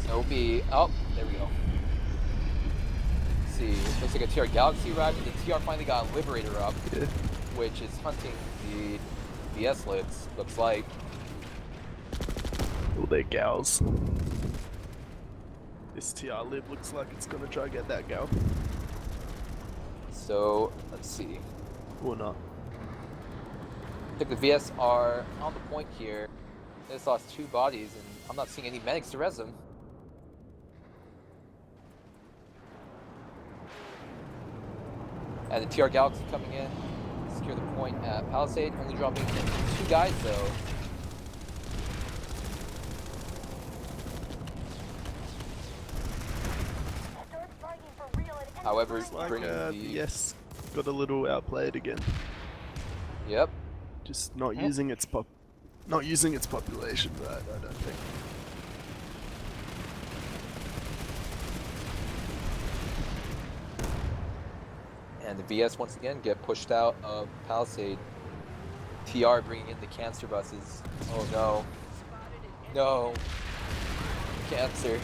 So it'll be, oh, there we go. Let's see, looks like a TR Galaxy arrived, and the TR finally got a Liberator up, Yeah. which is hunting the BS lids, looks like. All their gals. This TR lib looks like it's gonna try get that gal. So, let's see. Or not. I think the VS are on the point here. They just lost 2 bodies, and I'm not seeing any medics to res them. And the TR Galaxy coming in, secure the point at Palisade, only dropping 2 guys though. Start fighting for real and However, It's like bringing the yes, got a little outplayed again. yep. Just not Yeah. using its not using its population right, I don't think. And the VS once again get pushed out of Palisade. TR bringing in the cancer buses. Oh no. No. Cancer.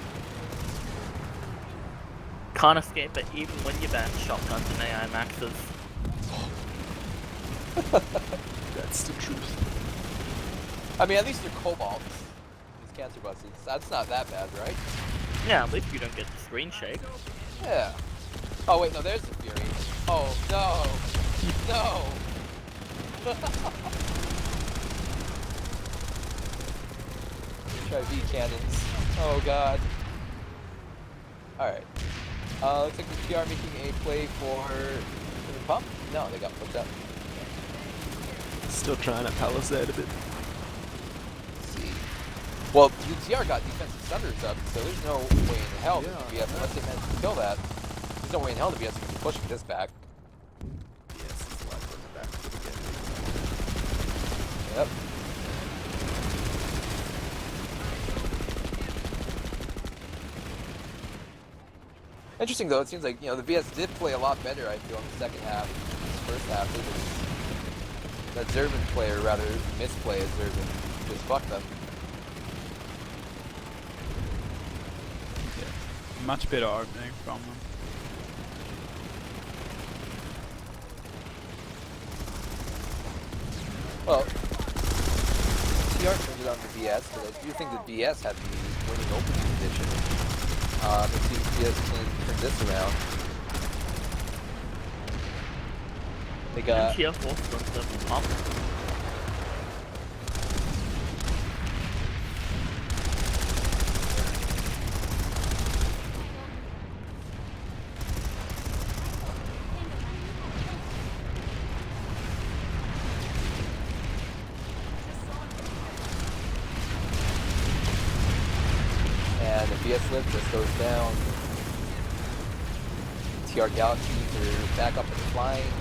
Can't escape it even when you ban shotguns and AI maxes. That's the truth. I mean, at least they're cobalts. These cancer buses. That's not that bad, right? Yeah, at least you don't get the screen shake. Yeah. Oh wait, no, there's the Fury. Oh no. No. HIV cannons. Oh god. Alright. Looks like the TR making a play for the pump? No, they got pushed up. Still trying at Palisade a bit. Let's see. Well, the TR got defensive thunders up, so there's no way in hell that the BS, unless they manage to kill that, there's no way in hell the BS can be pushing this back. Yes, it's like on the back foot again. Yep. Interesting though, it seems like, you know, the VS did play a lot better, I feel, in the second half. This first half, it was that Zervin player, rather, misplay as Zervin, just fucked them. Much better opening from them. Well, TR turned it on the BS, but I do think the BS had the winning opening position. Let's see if BS can turn this around. They got... TR forced themselves up. And the BS lift just goes down. TR Galaxies are back up and flying.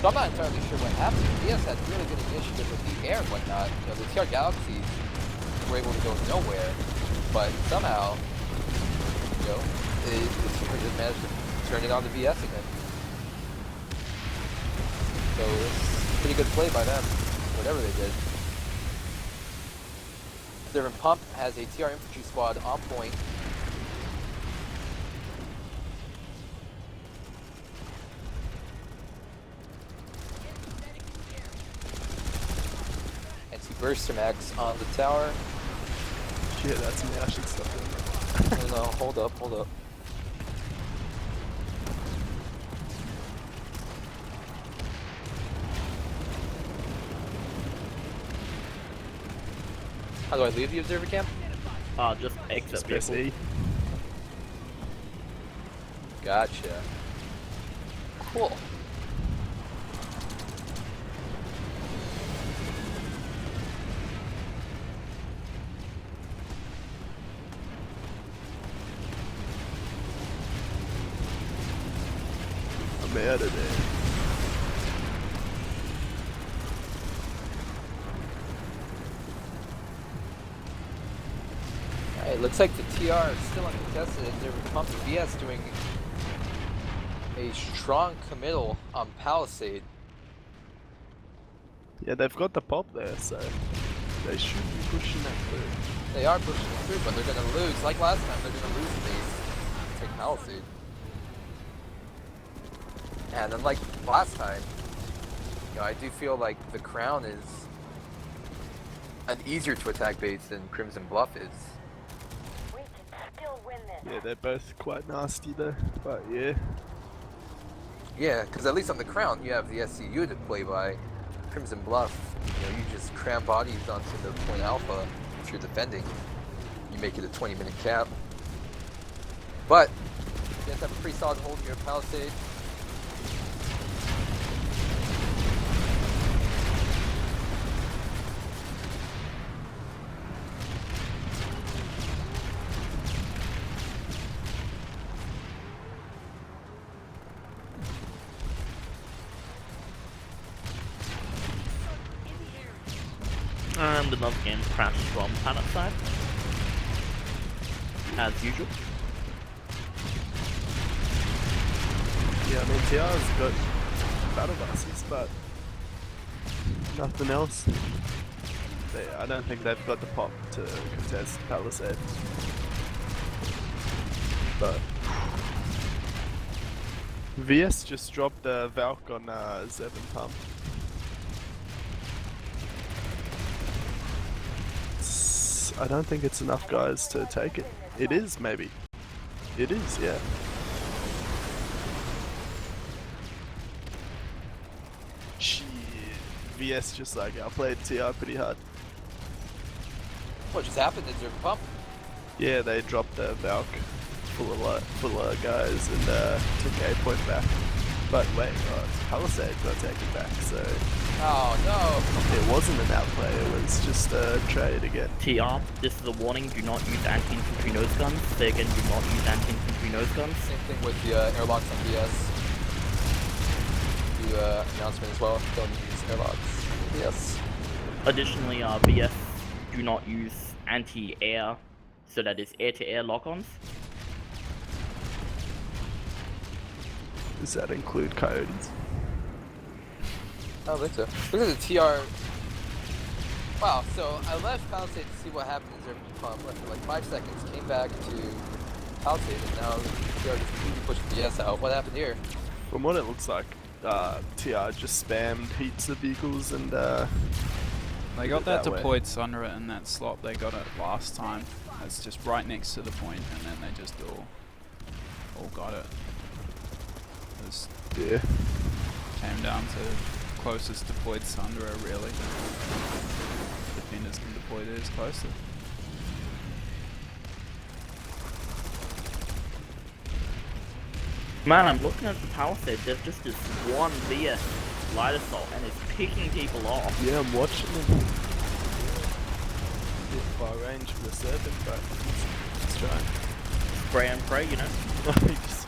So I'm not entirely sure what happened. BS had really good initiative with the air and whatnot. You know, the TR Galaxies were able to go nowhere, but somehow, you know, the TR just managed to turn it on to BS again. So it's a pretty good play by them, whatever they did. Zervin Pump has a TR infantry squad on point. Burster Max on the tower. Shit, that's me. I should stop doing that. Oh no, hold up, hold up. How do I leave the observer camp? Just exit Just people. press E. Gotcha. Cool. him out of there. Alright, looks like the TR is still uncontested and they're Pump VS doing a strong committal on Palisade. Yeah, they've got the pop there, so they should be pushing that through. They are pushing it through, but they're gonna lose. Like last time, they're gonna lose the base. Take Palisade. And unlike last time, you know, I do feel like the Crown is an easier to attack base than Crimson Bluff is. We can still win this. Yeah, they're both quite nasty though, but yeah. Yeah, because at least on the Crown, you have the SCU to play by. Crimson Bluff, you know, you just cram bodies onto the point alpha if you're defending. You make it a 20-minute cap. But you have to have a pretty solid hold in your Palisade. And another game crashed from planet side. As usual. Yeah, I mean TR's got battle buses, but nothing else. I don't think they've got the pop to contest Palisade. But VS just dropped the Valk on Zevin Pump. I don't think it's enough guys to take it. It is, maybe. It is, yeah. Shit. VS just like outplayed TR pretty hard. What just happened? Is there a pump? Yeah, they dropped the Valk full of guys and took A point back. But wait, Palisade got taken back, so Oh no! it wasn't an outplay, it was just a trade again. TR, this is a warning, do not use anti-infantry nose guns. Say again, do not use anti-infantry nose guns. Same thing with the airlocks on BS. Do announcement as well. Don't use airlocks. Yes. Additionally, VS do not use anti-air, so that is air-to-air lock-ons. Does that include coyotes? I don't think so. Look at the TR. Wow, so I left Palisade to see what happened in Zerman Pump. Left for like 5 seconds, came back to Palisade, and now TR just completely pushed BS out. What happened here? From what it looks like, TR just spammed heaps of vehicles and They got that way. deployed Sunra in that slot. They got it last time. It's just right next to the point, and then they just all got it. Just yeah. came down to closest deployed Sundra, really. Defenders can deploy theirs closer. Man, I'm looking at the Palisade, there's just this one VS light assault, and it's picking people off. Yeah, I'm watching them. Bit far range for the serpent, but let's try. Spray and pray, you know. He just-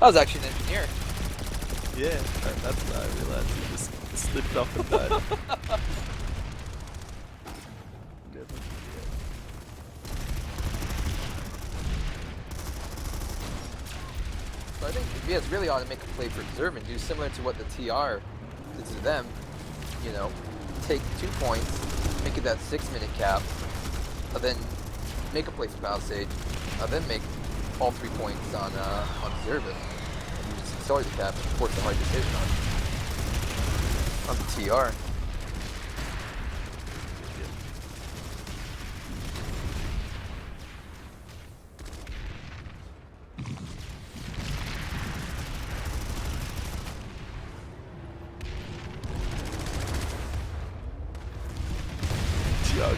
I was actually an engineer. yeah, that's what I realized. He just slipped off and died. Never forget. So I think VS really ought to make a play for Observe and do similar to what the TR did to them. You know, take 2 points, make it that 6-minute cap, and then make a play for Palisade, and then make all 3 points on Observe it. And you just accelerate the cap and force a hard decision on the TR.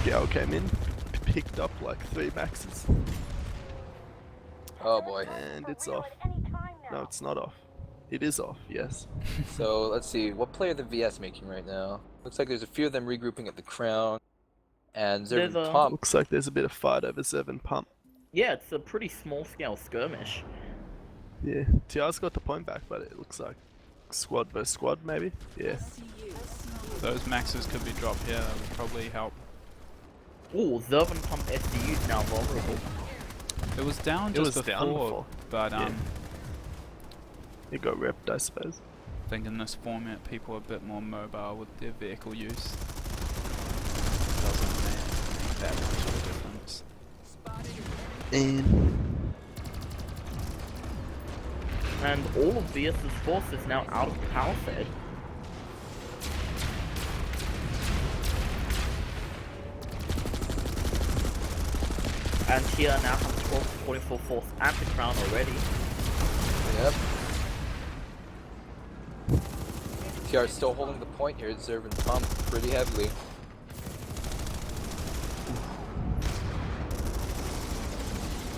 Gal came in, picked up like 3 maxes, Oh boy. and it's For real off. at any time now. No, it's not off. It is off, yes. So let's see, what play are the VS making right now? Looks like there's a few of them regrouping at the Crown, and There's Zervan a- Pump. Looks like there's a bit of fight over Zevin Pump. Yeah, it's a pretty small scale skirmish. Yeah, TR's got the point back, but it looks like squad versus squad, maybe? Yeah. Those maxes could be dropped here, that would probably help. Ooh, Zervan Pump SDU is now vulnerable. It was down It just was before, down before. but Yeah. It got ripped, I suppose. I think in this format people are a bit more mobile with their vehicle use. Doesn't make that much of a difference. And all of VS's force is now out of the palisade. And here now has 12 to 44 force at the crown already. Yep. TR still holding the point here. Zervan Pump pretty heavily.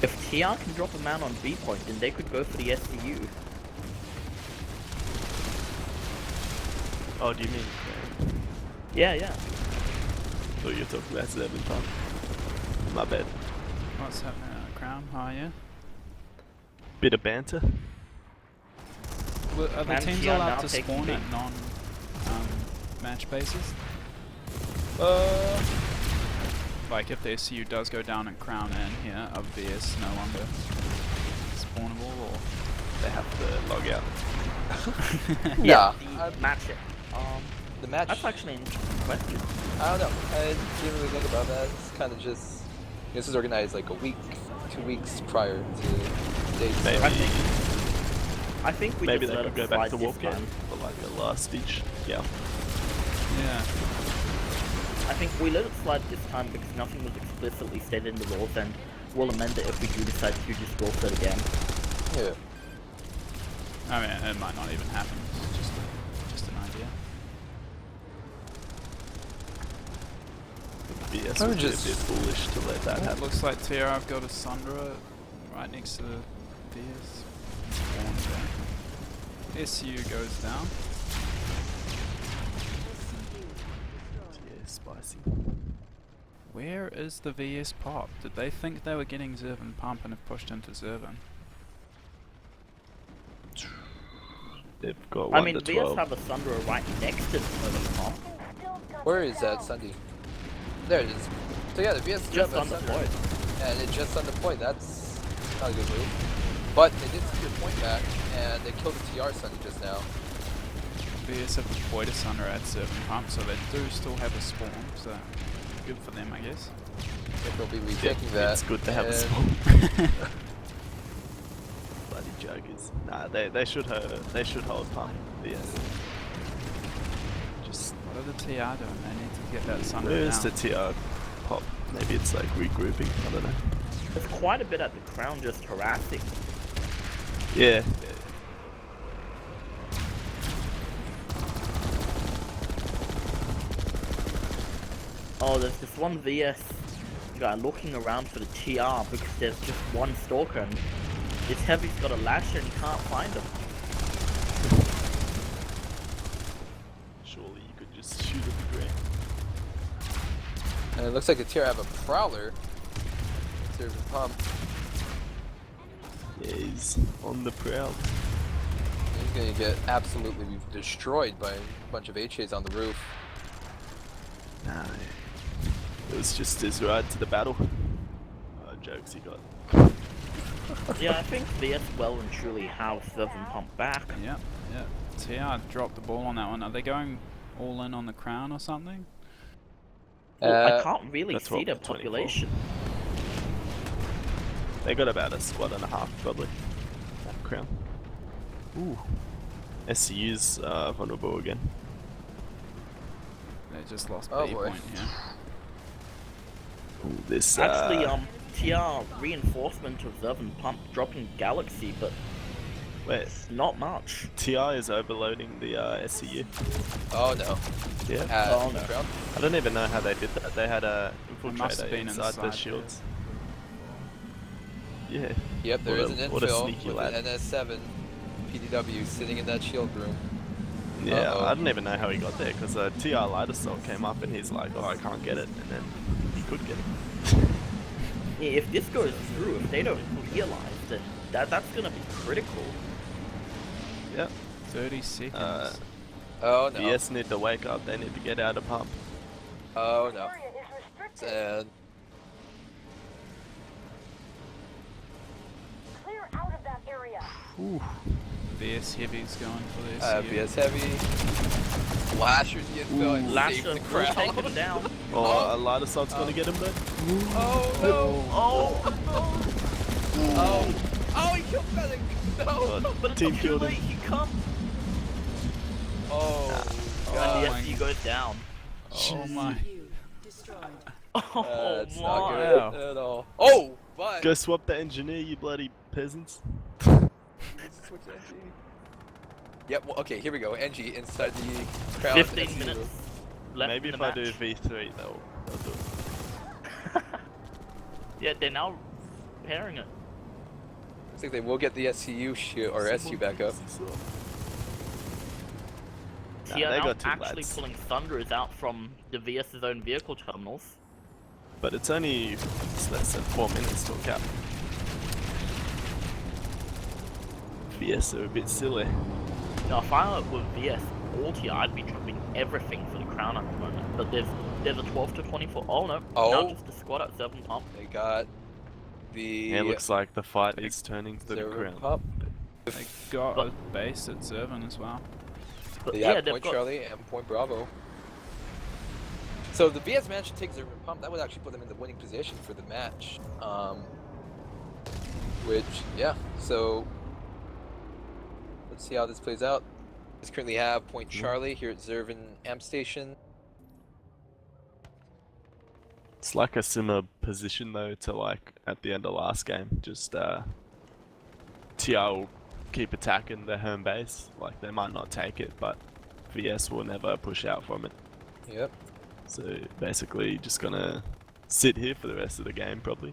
If TR can drop a man on B point, then they could go for the SCU. Oh, do you mean? Yeah, yeah. Thought you were talking about Zervan Pump. My bad. What's happening at the crown? Oh yeah. Bit of banter. Well, are the And teams TR allowed now to taking spawn B. at non-match bases? Like if the SCU does go down at crown and here, are VS no longer spawnable, or They have to log out. Yeah, Nah, the match it. the match. That's actually an interesting question. I don't know. I didn't really think about that. It's kind of just. This is organized like a week, 2 weeks prior to the date. so- Maybe, I think we maybe just they let could it go back slide to this Wolfgate time. for like a last ditch. Yeah. yeah. I think we let it slide this time because nothing was explicitly stated in the rules, and we'll amend it if we do decide to just go for it again. Yeah. I mean, it might not even happen. It's just an idea. BS I would would be a just- bit foolish to let that It happen. looks like TR have got a Sundra right next to the VS. Spawn there. SCU goes down. Yeah, spicy. Where is the VS pop? Did they think they were getting Zervan Pump and have pushed into Zervan? They've got I 1 mean, to VS 12. have a Thunder right next to the Zervan Pump, Where is that Sunday? There it is. So yeah, the VS just have on the Thunder, point. and it just on the point. That's not a good move. But they did take their point back, and they killed the TR Sunday just now. VS have deployed a Sundra at Zervan Pump, so they do still have a spawn, so good for them, I guess. If they'll be Yeah, retaking that. it's good to have a and- spawn. Bloody jokers. Nah, they should hold pump. Yes. Just What are the TR doing? They need to get that Sundra where's down. the TR pop? Maybe it's like regrouping. I don't know. There's quite a bit at the crown just harassing. Yeah. Oh, there's this one VS guy looking around for the TR because there's just one stalker and this heavy's got a lasher and he can't find him. Surely you could just shoot at the ground. And it looks like the TR have a Prowler. Zervan Pump. Yeah, he's on the prowl. He's gonna get absolutely destroyed by a bunch of HAs on the roof. Nah. It was just his ride to the battle. Jokes he got. Yeah, I think VS well and truly have Zervan Pump back. Yep, yep. TR dropped the ball on that one. Are they going all in on the crown or something? Well, I can't really that's see what, their 24. population. They got about a squad and a half probably. That crown. Ooh. SCU's vulnerable again. They just lost Oh B boy. point here. Ooh, this Actually, TR reinforcement of Zervan Pump dropping Galaxy, but wait, not much. TR is overloading the SCU. Oh no. Yeah. Oh, On the no. ground. I don't even know how they did that. They had a must have infiltrator been inside the inside shields. Yeah. Yep, there What is a- an what a infill sneaky with lad. an NS7 PDW sitting in that shield room. Yeah, Uh-oh. I don't even know how he got there because a TR light assault came up and he's like, oh, I can't get it, and then he could get it. If this goes through, if they don't realize, then that's gonna be critical. Yep. 30 seconds. Oh no. VS need to wake up. They need to get out of pump. Oh no. Area is restricted. And Clear out of that area. Ooh. VS Heavy's going for this. BS heavy. Lasher's getting going. Lasher Saving the will crowd. take him down. Oh, a lot of shots gonna get him though. Oh no. Oh, Oh. Oh, he killed Medic. No. Oh, but it's team too killed late. him. He comes, Oh. and God. the SC goes down. Oh my. Oh That's my! not Wow. good at all. Oh, but. Go swap the engineer, you bloody peasants. Switch NG. Yep. Well, okay. Here we go. NG inside the crowd. 15 SU. minutes left Maybe in if the I match. do V3, they'll do it. Yeah, they're now pairing it. Looks like they will get the SCU or SU back up. Nah, Tia they now got two actually lads. pulling Thunderers out from the VS's own vehicle terminals. But it's only less than 4 minutes till cap. VS are a bit silly. Now, if I were with VS alt here, I'd be dropping everything for the crown at the moment. But there's a 12 to 24. Oh no! Oh. Now just a squad at 7 pump. They got the. Yeah, it looks like the fight is turning to the Zero ground. pop. They got a base at Zervan as well. But They yeah, have they've Point got. Charlie and Point Bravo. So if the VS managed to take Zervan Pump, that would actually put them in the winning position for the match. Which, yeah, so let's see how this plays out. We currently have Point Charlie here at Zervan Amp Station. It's like a similar position though to like at the end of last game. Just TR will keep attacking the home base. Like they might not take it, but VS will never push out from it. Yep. So basically, just gonna sit here for the rest of the game probably.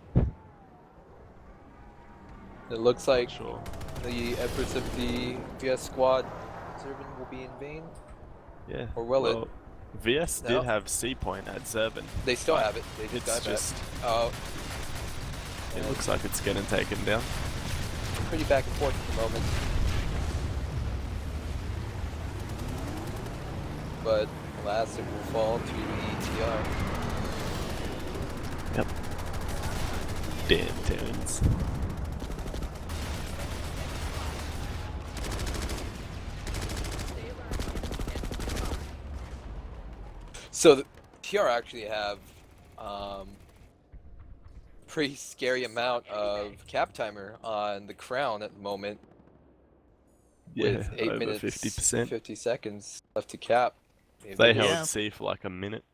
It looks like Sure. the efforts of the VS squad Zervan will be in vain. Yeah. Or will it? VS No. did have C point at Zervan. They still have it. They just It's got just. that. Oh, It looks like it's getting taken down. pretty back and forth at the moment. But alas, it will fall to the ETR. Yep. Damn Terrans. So the TR actually have pretty scary amount of cap timer on the crown at the moment. Yeah, With 8 over minutes 50%. 50 seconds left to cap. They Maybe- held C for like a minute.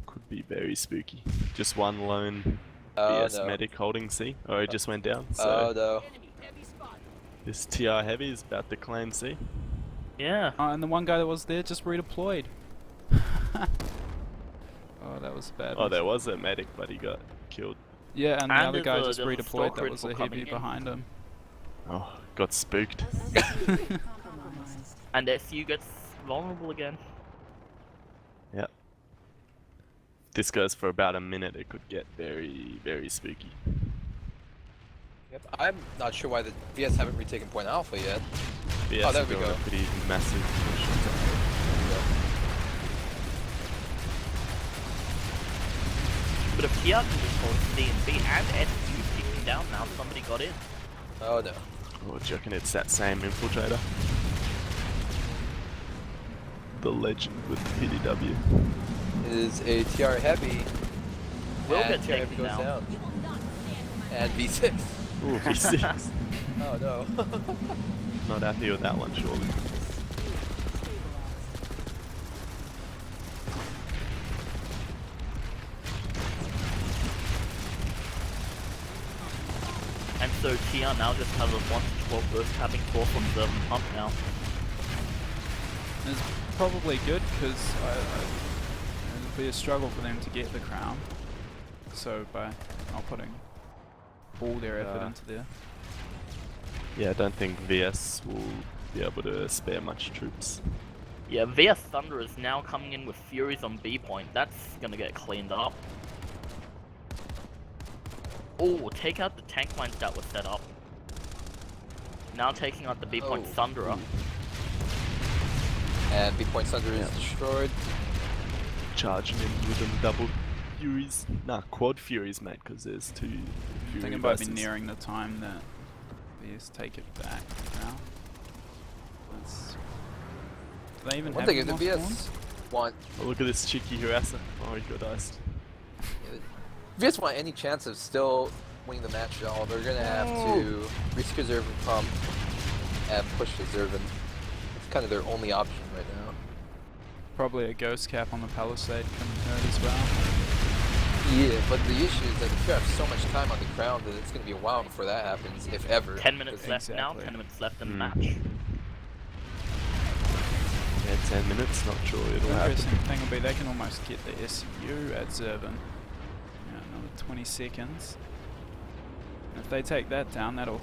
Could be very spooky. Just one lone Oh VS no. medic holding C. Oh, it just went down. Oh So no. this TR heavy is about to claim C. Yeah. Oh, and the one guy that was there just redeployed. Oh, that was bad. Oh, there was a medic, but he got killed. Yeah, and the And other guy there's just a redeployed. stalker That was a coming heavy in. behind him. Oh, got spooked. And SU gets vulnerable again. Yep. If this goes for about a minute, it could get very, very spooky. Yep. I'm not sure why the VS haven't retaken Point Alpha yet. VS Oh, there are we doing go. a pretty massive push. But if TR can just hold C and B and SU kicking down now, somebody got in. Oh no. Oh, do you reckon it's that same infiltrator? The legend with PDW. It is a TR heavy. Will And get TR heavy taken goes down. down. And V6. Ooh, V6. Oh no. Not happy with that one, surely. And so TR now just has a 1 to 12 burst having 4 from Zervan pump now. It's probably good because it'll be a struggle for them to get the crown. So by not putting all their effort into there. Yeah, I don't think VS will be able to spare much troops. Yeah, VS Thunder is now coming in with Furies on B point. That's gonna get cleaned up. Oh, take out the tank lines that were set up. Now taking out the B point Oh. Thunderer. And B point Thunder is Yeah. destroyed. Charging in with them double Furies. Nah, quad Furies, mate, because there's two I Fury think it might be versus. nearing the time that VS take it back now. That's... Do they even One have thing any is the more VS spawns? want Oh, look at this cheeky harasser. Oh, he got iced. VS want any chance of still winning the match at all, they're gonna have to risk a Zervin pump and push the Zervin. It's kind of their only option right now. Probably a ghost cap on the palisade can hurt as well. Yeah, but the issue is that you have so much time on the crown that it's gonna be a while before that happens, if ever. 10 minutes left now, Exactly. 10 minutes left in the Mm. match. Yeah, 10 minutes, not sure it'll The happen. interesting thing will be they can almost get the SU at Zervin. Yeah, another 20 seconds. And if they take that down, that'll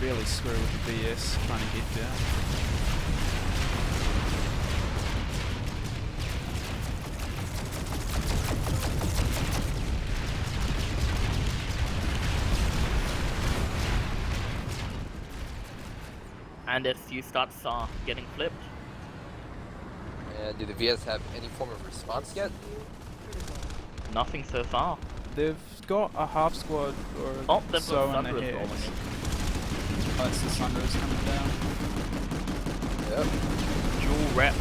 really screw with the VS trying to get down. And SU starts getting flipped. And do the VS have any form of response yet? Nothing so far. They've got a half squad or Oh, they've so got in the Thunderers head. rolling in. That's the Thunderers coming down. Yep. Dual rep.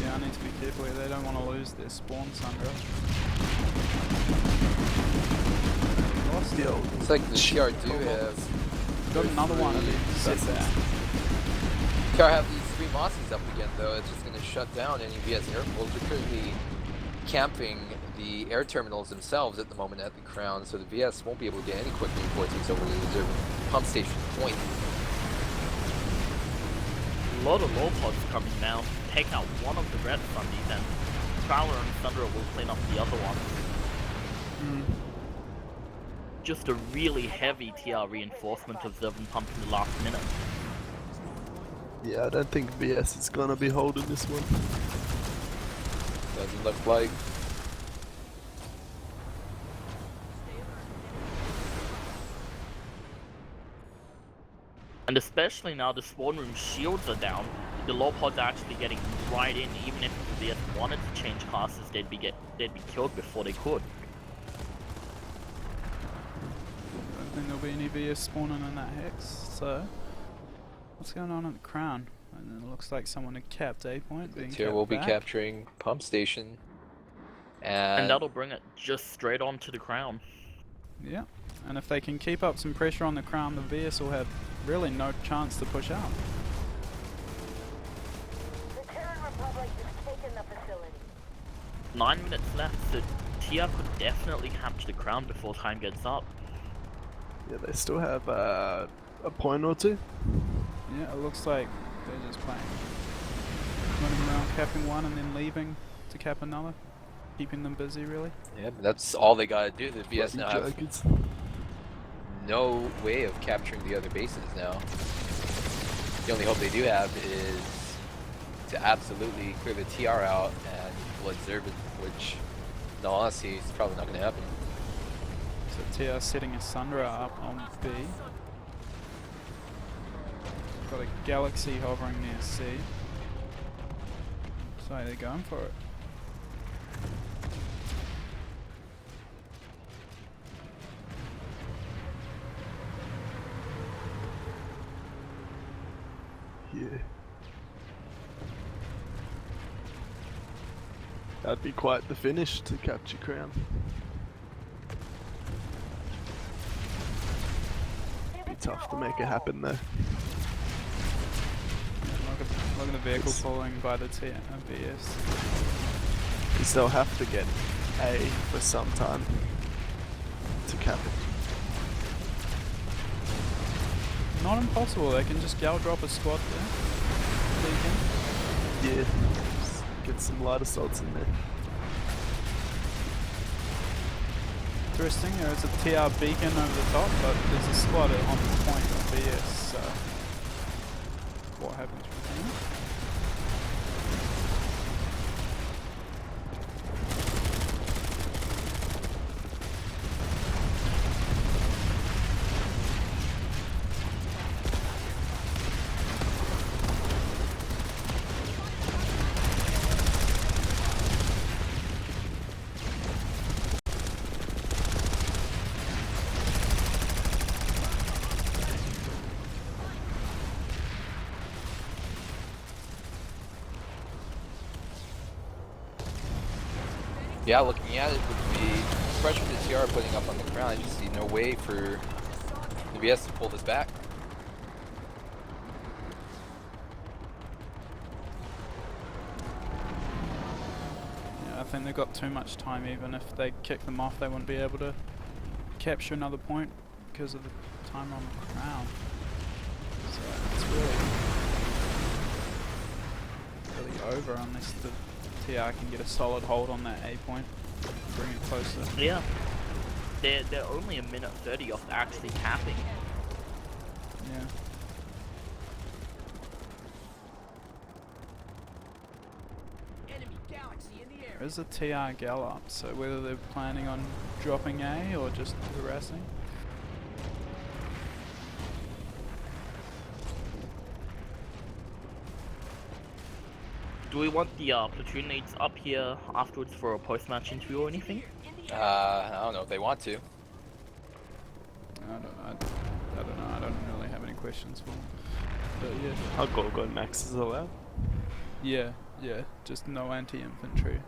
Yeah, I need to be careful here. They don't want to lose their spawn Thunder. Lost it. Looks like the TR do have Got another one of these. Sit there. TR have these 3 Mossies up again though. It's just gonna shut down any VS airfields. They're currently camping the air terminals themselves at the moment at the crown, so the VS won't be able to get any quick reinforcements over to the Zervin pump station point. A lot of low pods coming now. Take out one of the red Sundies and Prowler and Thunderer will clean up the other one. Just a really heavy TR reinforcement of Zervin pump in the last minute. Yeah, I don't think VS is gonna be holding this one. Doesn't look like. And especially now the spawn room shields are down, the low pods are actually getting right in. Even if the VS wanted to change classes, they'd be killed before they could. I don't think there'll be any VS spawning in that hex, so what's going on at the crown? And then it looks like someone had capped A point being TR capped will be back. capturing pump station. And that'll bring it just straight on to the crown. Yeah, and if they can keep up some pressure on the crown, the VS will have really no chance to push out. The Terran Republic has taken the facility. 9 minutes left, so TR could definitely capture the crown before time gets up. Yeah, they still have a point or two. Yeah, it looks like they're just playing. Running around capping one and then leaving to cap another. Keeping them busy, really. Yeah, but that's all they gotta do. The VS now Bloody have jokers. no way of capturing the other bases now. The only hope they do have is to absolutely clear the TR out and blood Zervin, which, in all honesty, is probably not going to happen. So TR setting a Sundra up on B. Got a Galaxy hovering near C. So they're going for it. Yeah. That'd be quite the finish to capture crown. Be tough to make it happen though. Yeah, look at the vehicle It's- pulling by the VS. Because they'll have to get A for some time to cap it. Not impossible, they can just gal drop a squad there. They can. Yeah. Just get some light assaults in there. interesting. There is a TR beacon over the top, but there's a squad on the point of BS, so what happens from here? Yeah, looking at it with the pressure the TR putting up on the ground, I just see no way for the VS to pull this back. Yeah, I think they've got too much time. Even if they kick them off, they wouldn't be able to capture another point because of the time on the ground. So it's really over unless the TR can get a solid hold on that A point, bring it closer. Yeah. They're only a minute 30 off actually capping. Yeah. Enemy galaxy in the air. There's a TR gal up, so whether they're planning on dropping A or just harassing. Do we want the platoon leads up here afterwards for a post-match interview or anything? I don't know if they want to. I don't know. I don't really have any questions for them. But yeah. How Gorgon Max is allowed? Yeah, just no anti-infantry.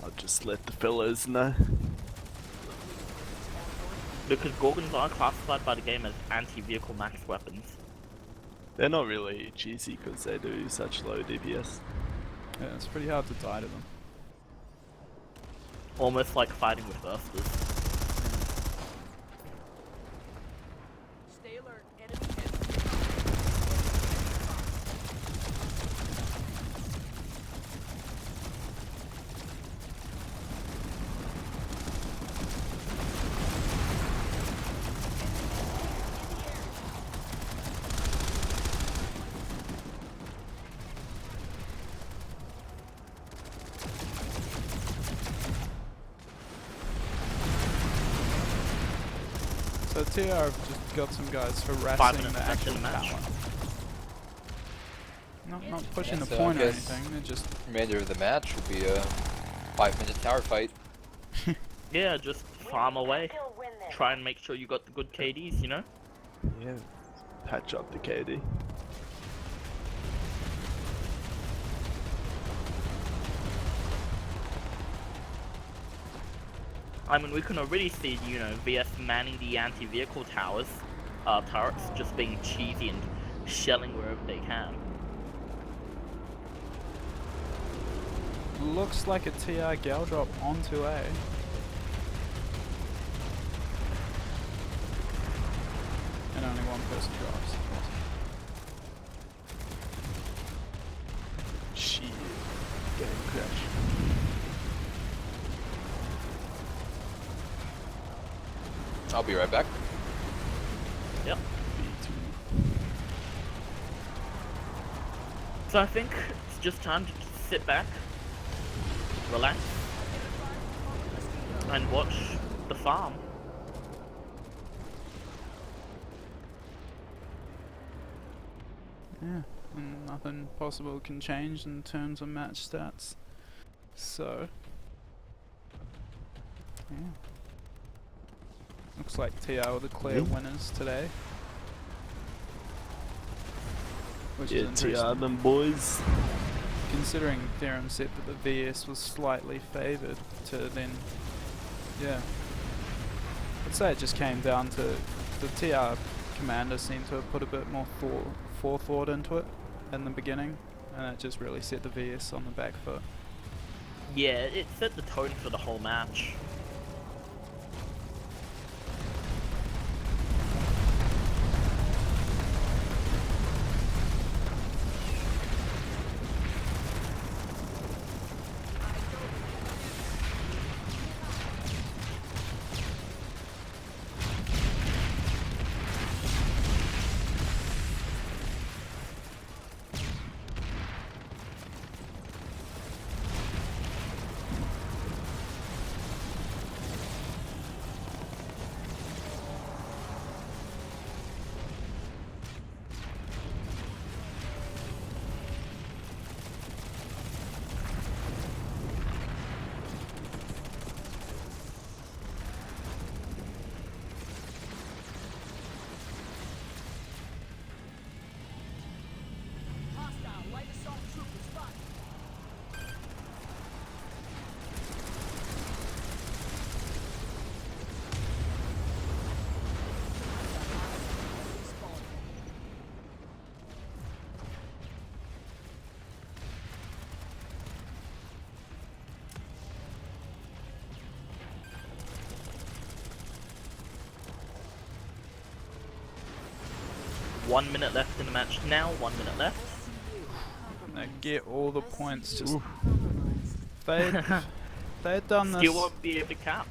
I'll just let the fellas know. Because Gorgons are classified by the game as anti-vehicle max weapons. They're not really cheesy because they do such low DPS. Yeah, it's pretty hard to die to them. Almost like fighting with bursters. Stay alert. Enemy heavy. So TR have just got some guys 5 harassing minutes the left actual in the match. tower. Not pushing Yeah, the so I point or guess- anything, they're just... Remainder of the match will be a 5-minute tower fight. Yeah, just farm away. Still win this. Try and make sure you got the good KDs, you know? Yeah. Patch up the KD. I mean, we can already see, you know, VS manning the anti-vehicle towers, turrets, just being cheesy and shelling wherever they can. Looks like a TR gal drop onto A. And only one person drops. Shit. Game crash. I'll be right back. Yep. B2. So I think it's just time to sit back, relax, and watch the farm. Yeah, and nothing possible can change in terms of match stats. So, yeah. Looks like TR were the clear winners today. Which is Yeah, interesting, TR them boys. considering Theorem said that the VS was slightly favoured to then, yeah. I'd say it just came down to the TR commander seemed to have put a bit more forethought into it in the beginning, and it just really set the VS on the back foot. Yeah, it set the tone for the whole match. 1 minute left in the match now. 1 minute left. They get all the points. Just they had done Still this. won't be able to cap.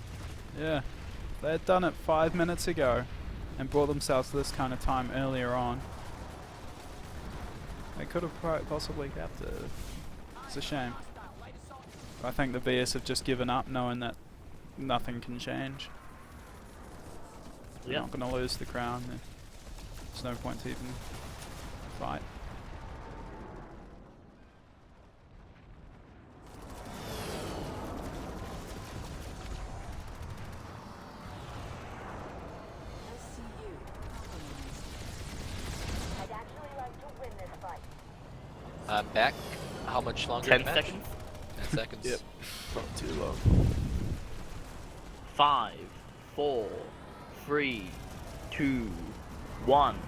Yeah, they had done it 5 minutes ago, and brought themselves to this kind of time earlier on. They could have quite possibly capped it. It's a shame. I think the VS have just given up, knowing that nothing can change. They're Yeah. not going to lose the crown. There's no point to even fight. I'd actually like to win this fight. Back. How much longer? 10 in the match? seconds. 10 seconds. Yep. Not too long. 5, 4, 3, 2, 1.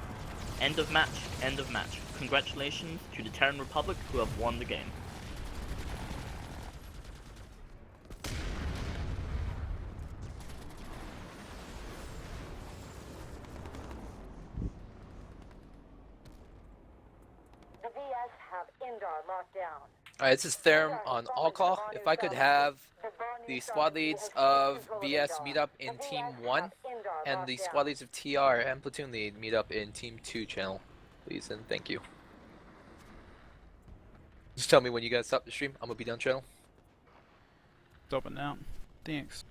End of match. End of match. Congratulations to the Terran Republic who have won the game. The VS have Indar locked down. Alright, this is Therm on all call. If I could have the squad leads of VS meet up in Team 1 and the squad leads of TR and Platoon Lead meet up in Team 2 channel, please and thank you. Just tell me when you guys stop the stream. I'm gonna be down channel. Stop it now. Thanks.